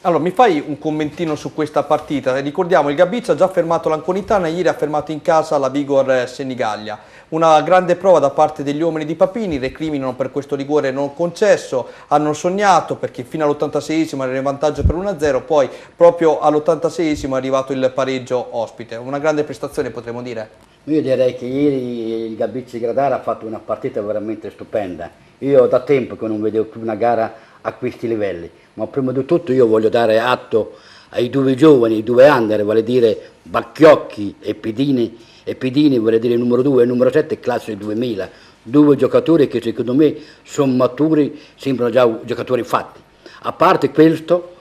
Allora, mi fai un commentino su questa partita? Ricordiamo, il Gabicce ha già fermato l'Anconitana, ieri ha fermato in casa la Vigor Senigallia. Una grande prova da parte degli uomini di Papini, recriminano per questo rigore non concesso, hanno sognato perché fino all'86esimo era in vantaggio per 1-0, poi proprio all'86esimo è arrivato il pareggio ospite. Una grande prestazione potremmo dire. Io direi che ieri il Gabicce Gradara ha fatto una partita veramente stupenda. Io da tempo che non vedevo più una gara a questi livelli, ma prima di tutto io voglio dare atto ai 2 giovani, ai 2 under, vale dire Bacchiocchi e Pedini, vuole dire il numero 2 e il numero 7 classe 2000, 2 giocatori che secondo me sono maturi, sembrano già giocatori fatti. A parte questo,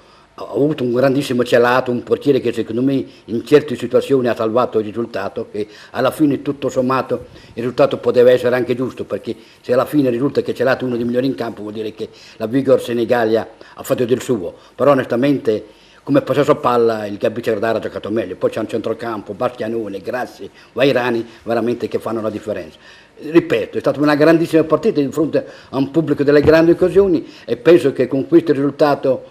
ha avuto un grandissimo celato, un portiere che secondo me in certe situazioni ha salvato il risultato, che alla fine tutto sommato il risultato poteva essere anche giusto, perché se alla fine risulta che Celato è uno dei migliori in campo vuol dire che la Vigor Senigallia ha fatto del suo, però onestamente come possesso palla il Gabi Cerdara ha giocato meglio, poi c'è un centrocampo, Bastianone, Grassi, Vairani veramente che fanno la differenza. Ripeto, è stata una grandissima partita di fronte a un pubblico delle grandi occasioni e penso che con questo risultato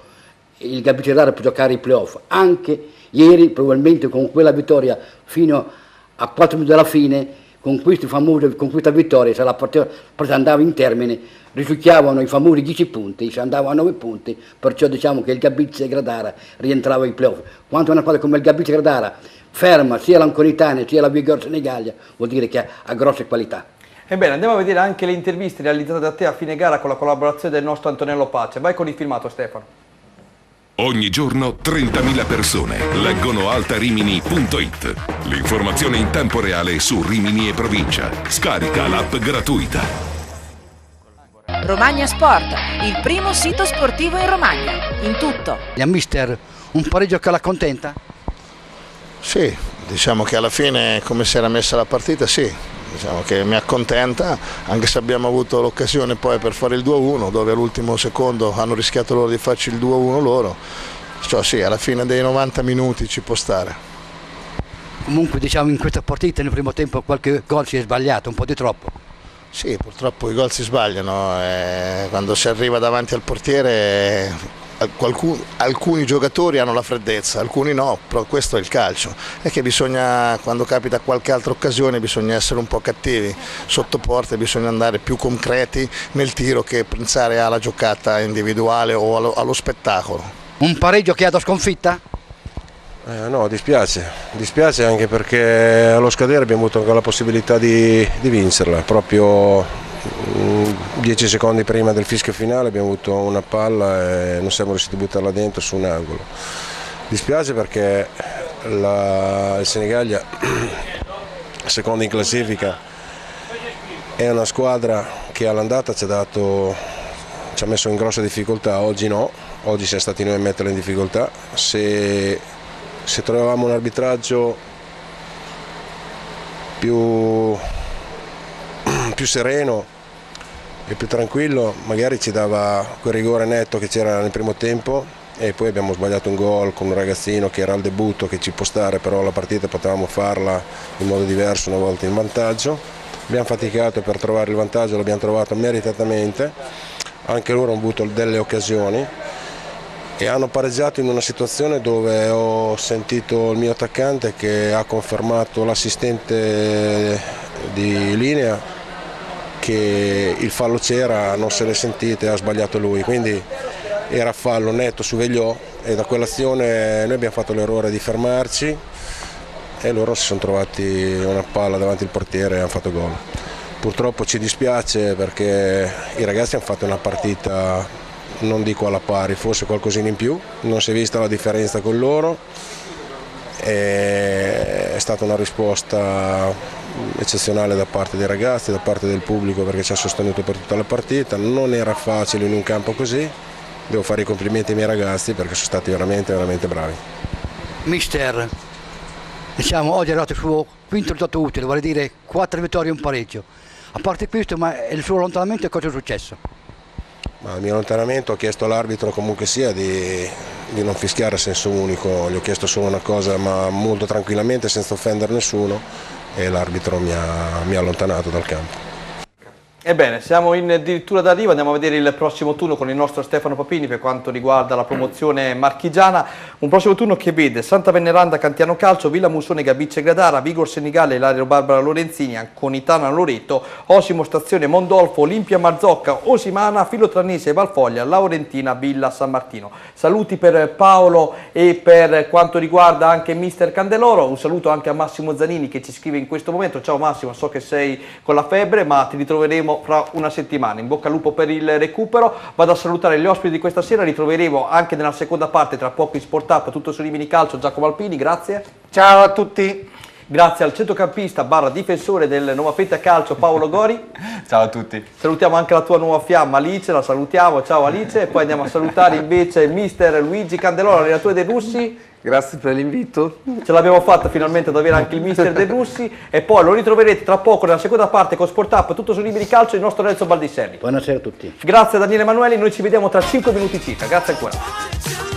il Gabi Cerdara può giocare i playoff. Anche ieri probabilmente con quella vittoria fino a 4 minuti dalla fine, con questa vittoria, se la partita andava in termine, risucchiavano i famosi 10 punti, si andava a 9 punti, perciò diciamo che il Gabice Gradara rientrava ai playoff. Quanto una squadra come il Gabice Gradara ferma sia l'Anconitana sia la Vigor Senigallia, vuol dire che ha grosse qualità. Ebbene, andiamo a vedere anche le interviste realizzate da te a fine gara con la collaborazione del nostro Antonello Pace. Vai con il filmato, Stefano. Ogni giorno 30.000 persone leggono altarimini.it. L'informazione in tempo reale su Rimini e provincia. Scarica l'app gratuita. Romagna Sport, il primo sito sportivo in Romagna, in tutto. Mister, un pareggio che la contenta? Sì, diciamo che alla fine come si era messa la partita sì, diciamo che mi accontenta, anche se abbiamo avuto l'occasione poi per fare il 2-1, dove all'ultimo secondo hanno rischiato loro di farci il 2-1 loro, cioè sì, alla fine dei 90 minuti ci può stare. Comunque diciamo in questa partita nel primo tempo qualche gol si è sbagliato, un po' di troppo. Sì, purtroppo i gol si sbagliano, quando si arriva davanti al portiere alcuni giocatori hanno la freddezza, alcuni no, però questo è il calcio, è che bisogna, quando capita qualche altra occasione bisogna essere un po' cattivi, sotto porta bisogna andare più concreti nel tiro che pensare alla giocata individuale o allo spettacolo. Un pareggio che ha da sconfitta? No, dispiace anche perché allo scadere abbiamo avuto anche la possibilità di vincerla, proprio 10 secondi prima del fischio finale abbiamo avuto una palla e non siamo riusciti a buttarla dentro su un angolo. Dispiace perché il Senigallia, seconda in classifica, è una squadra che all'andata ci ha messo in grossa difficoltà, oggi no, oggi siamo stati noi a metterla in difficoltà. Se trovavamo un arbitraggio più sereno e più tranquillo, magari ci dava quel rigore netto che c'era nel primo tempo, e poi abbiamo sbagliato un gol con un ragazzino che era al debutto, che ci può stare, però la partita potevamo farla in modo diverso una volta in vantaggio. Abbiamo faticato per trovare il vantaggio, l'abbiamo trovato meritatamente, anche loro hanno avuto delle occasioni e hanno pareggiato in una situazione dove ho sentito il mio attaccante che ha confermato l'assistente di linea che il fallo c'era, non se l'è sentito e ha sbagliato lui, quindi era fallo netto su Vegliò, e da quell'azione noi abbiamo fatto l'errore di fermarci e loro si sono trovati una palla davanti al portiere e hanno fatto gol. Purtroppo ci dispiace perché i ragazzi hanno fatto una partita, non dico alla pari, forse qualcosina in più, non si è vista la differenza con loro, è stata una risposta eccezionale da parte dei ragazzi, da parte del pubblico, perché ci ha sostenuto per tutta la partita. Non era facile in un campo così, devo fare i complimenti ai miei ragazzi perché sono stati veramente bravi. Mister, diciamo oggi è arrivato il suo quinto risultato utile, vuol dire 4 vittorie e un pareggio. A parte questo, ma il suo allontanamento cosa è successo? Ma al mio allontanamento ho chiesto all'arbitro comunque sia di non fischiare a senso unico, gli ho chiesto solo una cosa, ma molto tranquillamente, senza offendere nessuno, e l'arbitro mi ha allontanato dal campo. Ebbene, siamo addirittura d'arrivo, andiamo a vedere il prossimo turno con il nostro Stefano Papini per quanto riguarda la promozione marchigiana. Un prossimo turno che vede Santa Veneranda Cantiano Calcio, Villa Musone Gabice Gradara, Vigor Senigallia Ilario Barbara Lorenzini, Anconitana Loreto, Osimo Stazione Mondolfo, Olimpia Marzocca, Osimana, Filotranese Valfoglia, Laurentina Villa San Martino. Saluti per Paolo e per quanto riguarda anche mister Candeloro, un saluto anche a Massimo Zanini che ci scrive in questo momento. Ciao Massimo, so che sei con la febbre ma ti ritroveremo fra una settimana. In bocca al lupo per il recupero. Vado a salutare gli ospiti di questa sera, li troveremo anche nella seconda parte tra poco in Sport Up, tutto su Rimini Calcio. Giacomo Alpini, grazie. Ciao a tutti. Grazie al centrocampista / difensore del Nova Fetta Calcio Paolo Gori. Ciao a tutti. Salutiamo anche la tua nuova fiamma Alice, la salutiamo, ciao Alice. E poi andiamo a salutare invece il mister Luigi Candeloro, allenatore dei Russi. Grazie per l'invito. Ce l'abbiamo fatta finalmente ad avere anche il mister dei Russi. E poi lo ritroverete tra poco nella seconda parte con Sport Up, tutto sui libri di calcio, il nostro Renzo Baldisselli. Buonasera a tutti. Grazie a Daniele Emanueli, noi ci vediamo tra 5 minuti circa. Grazie ancora.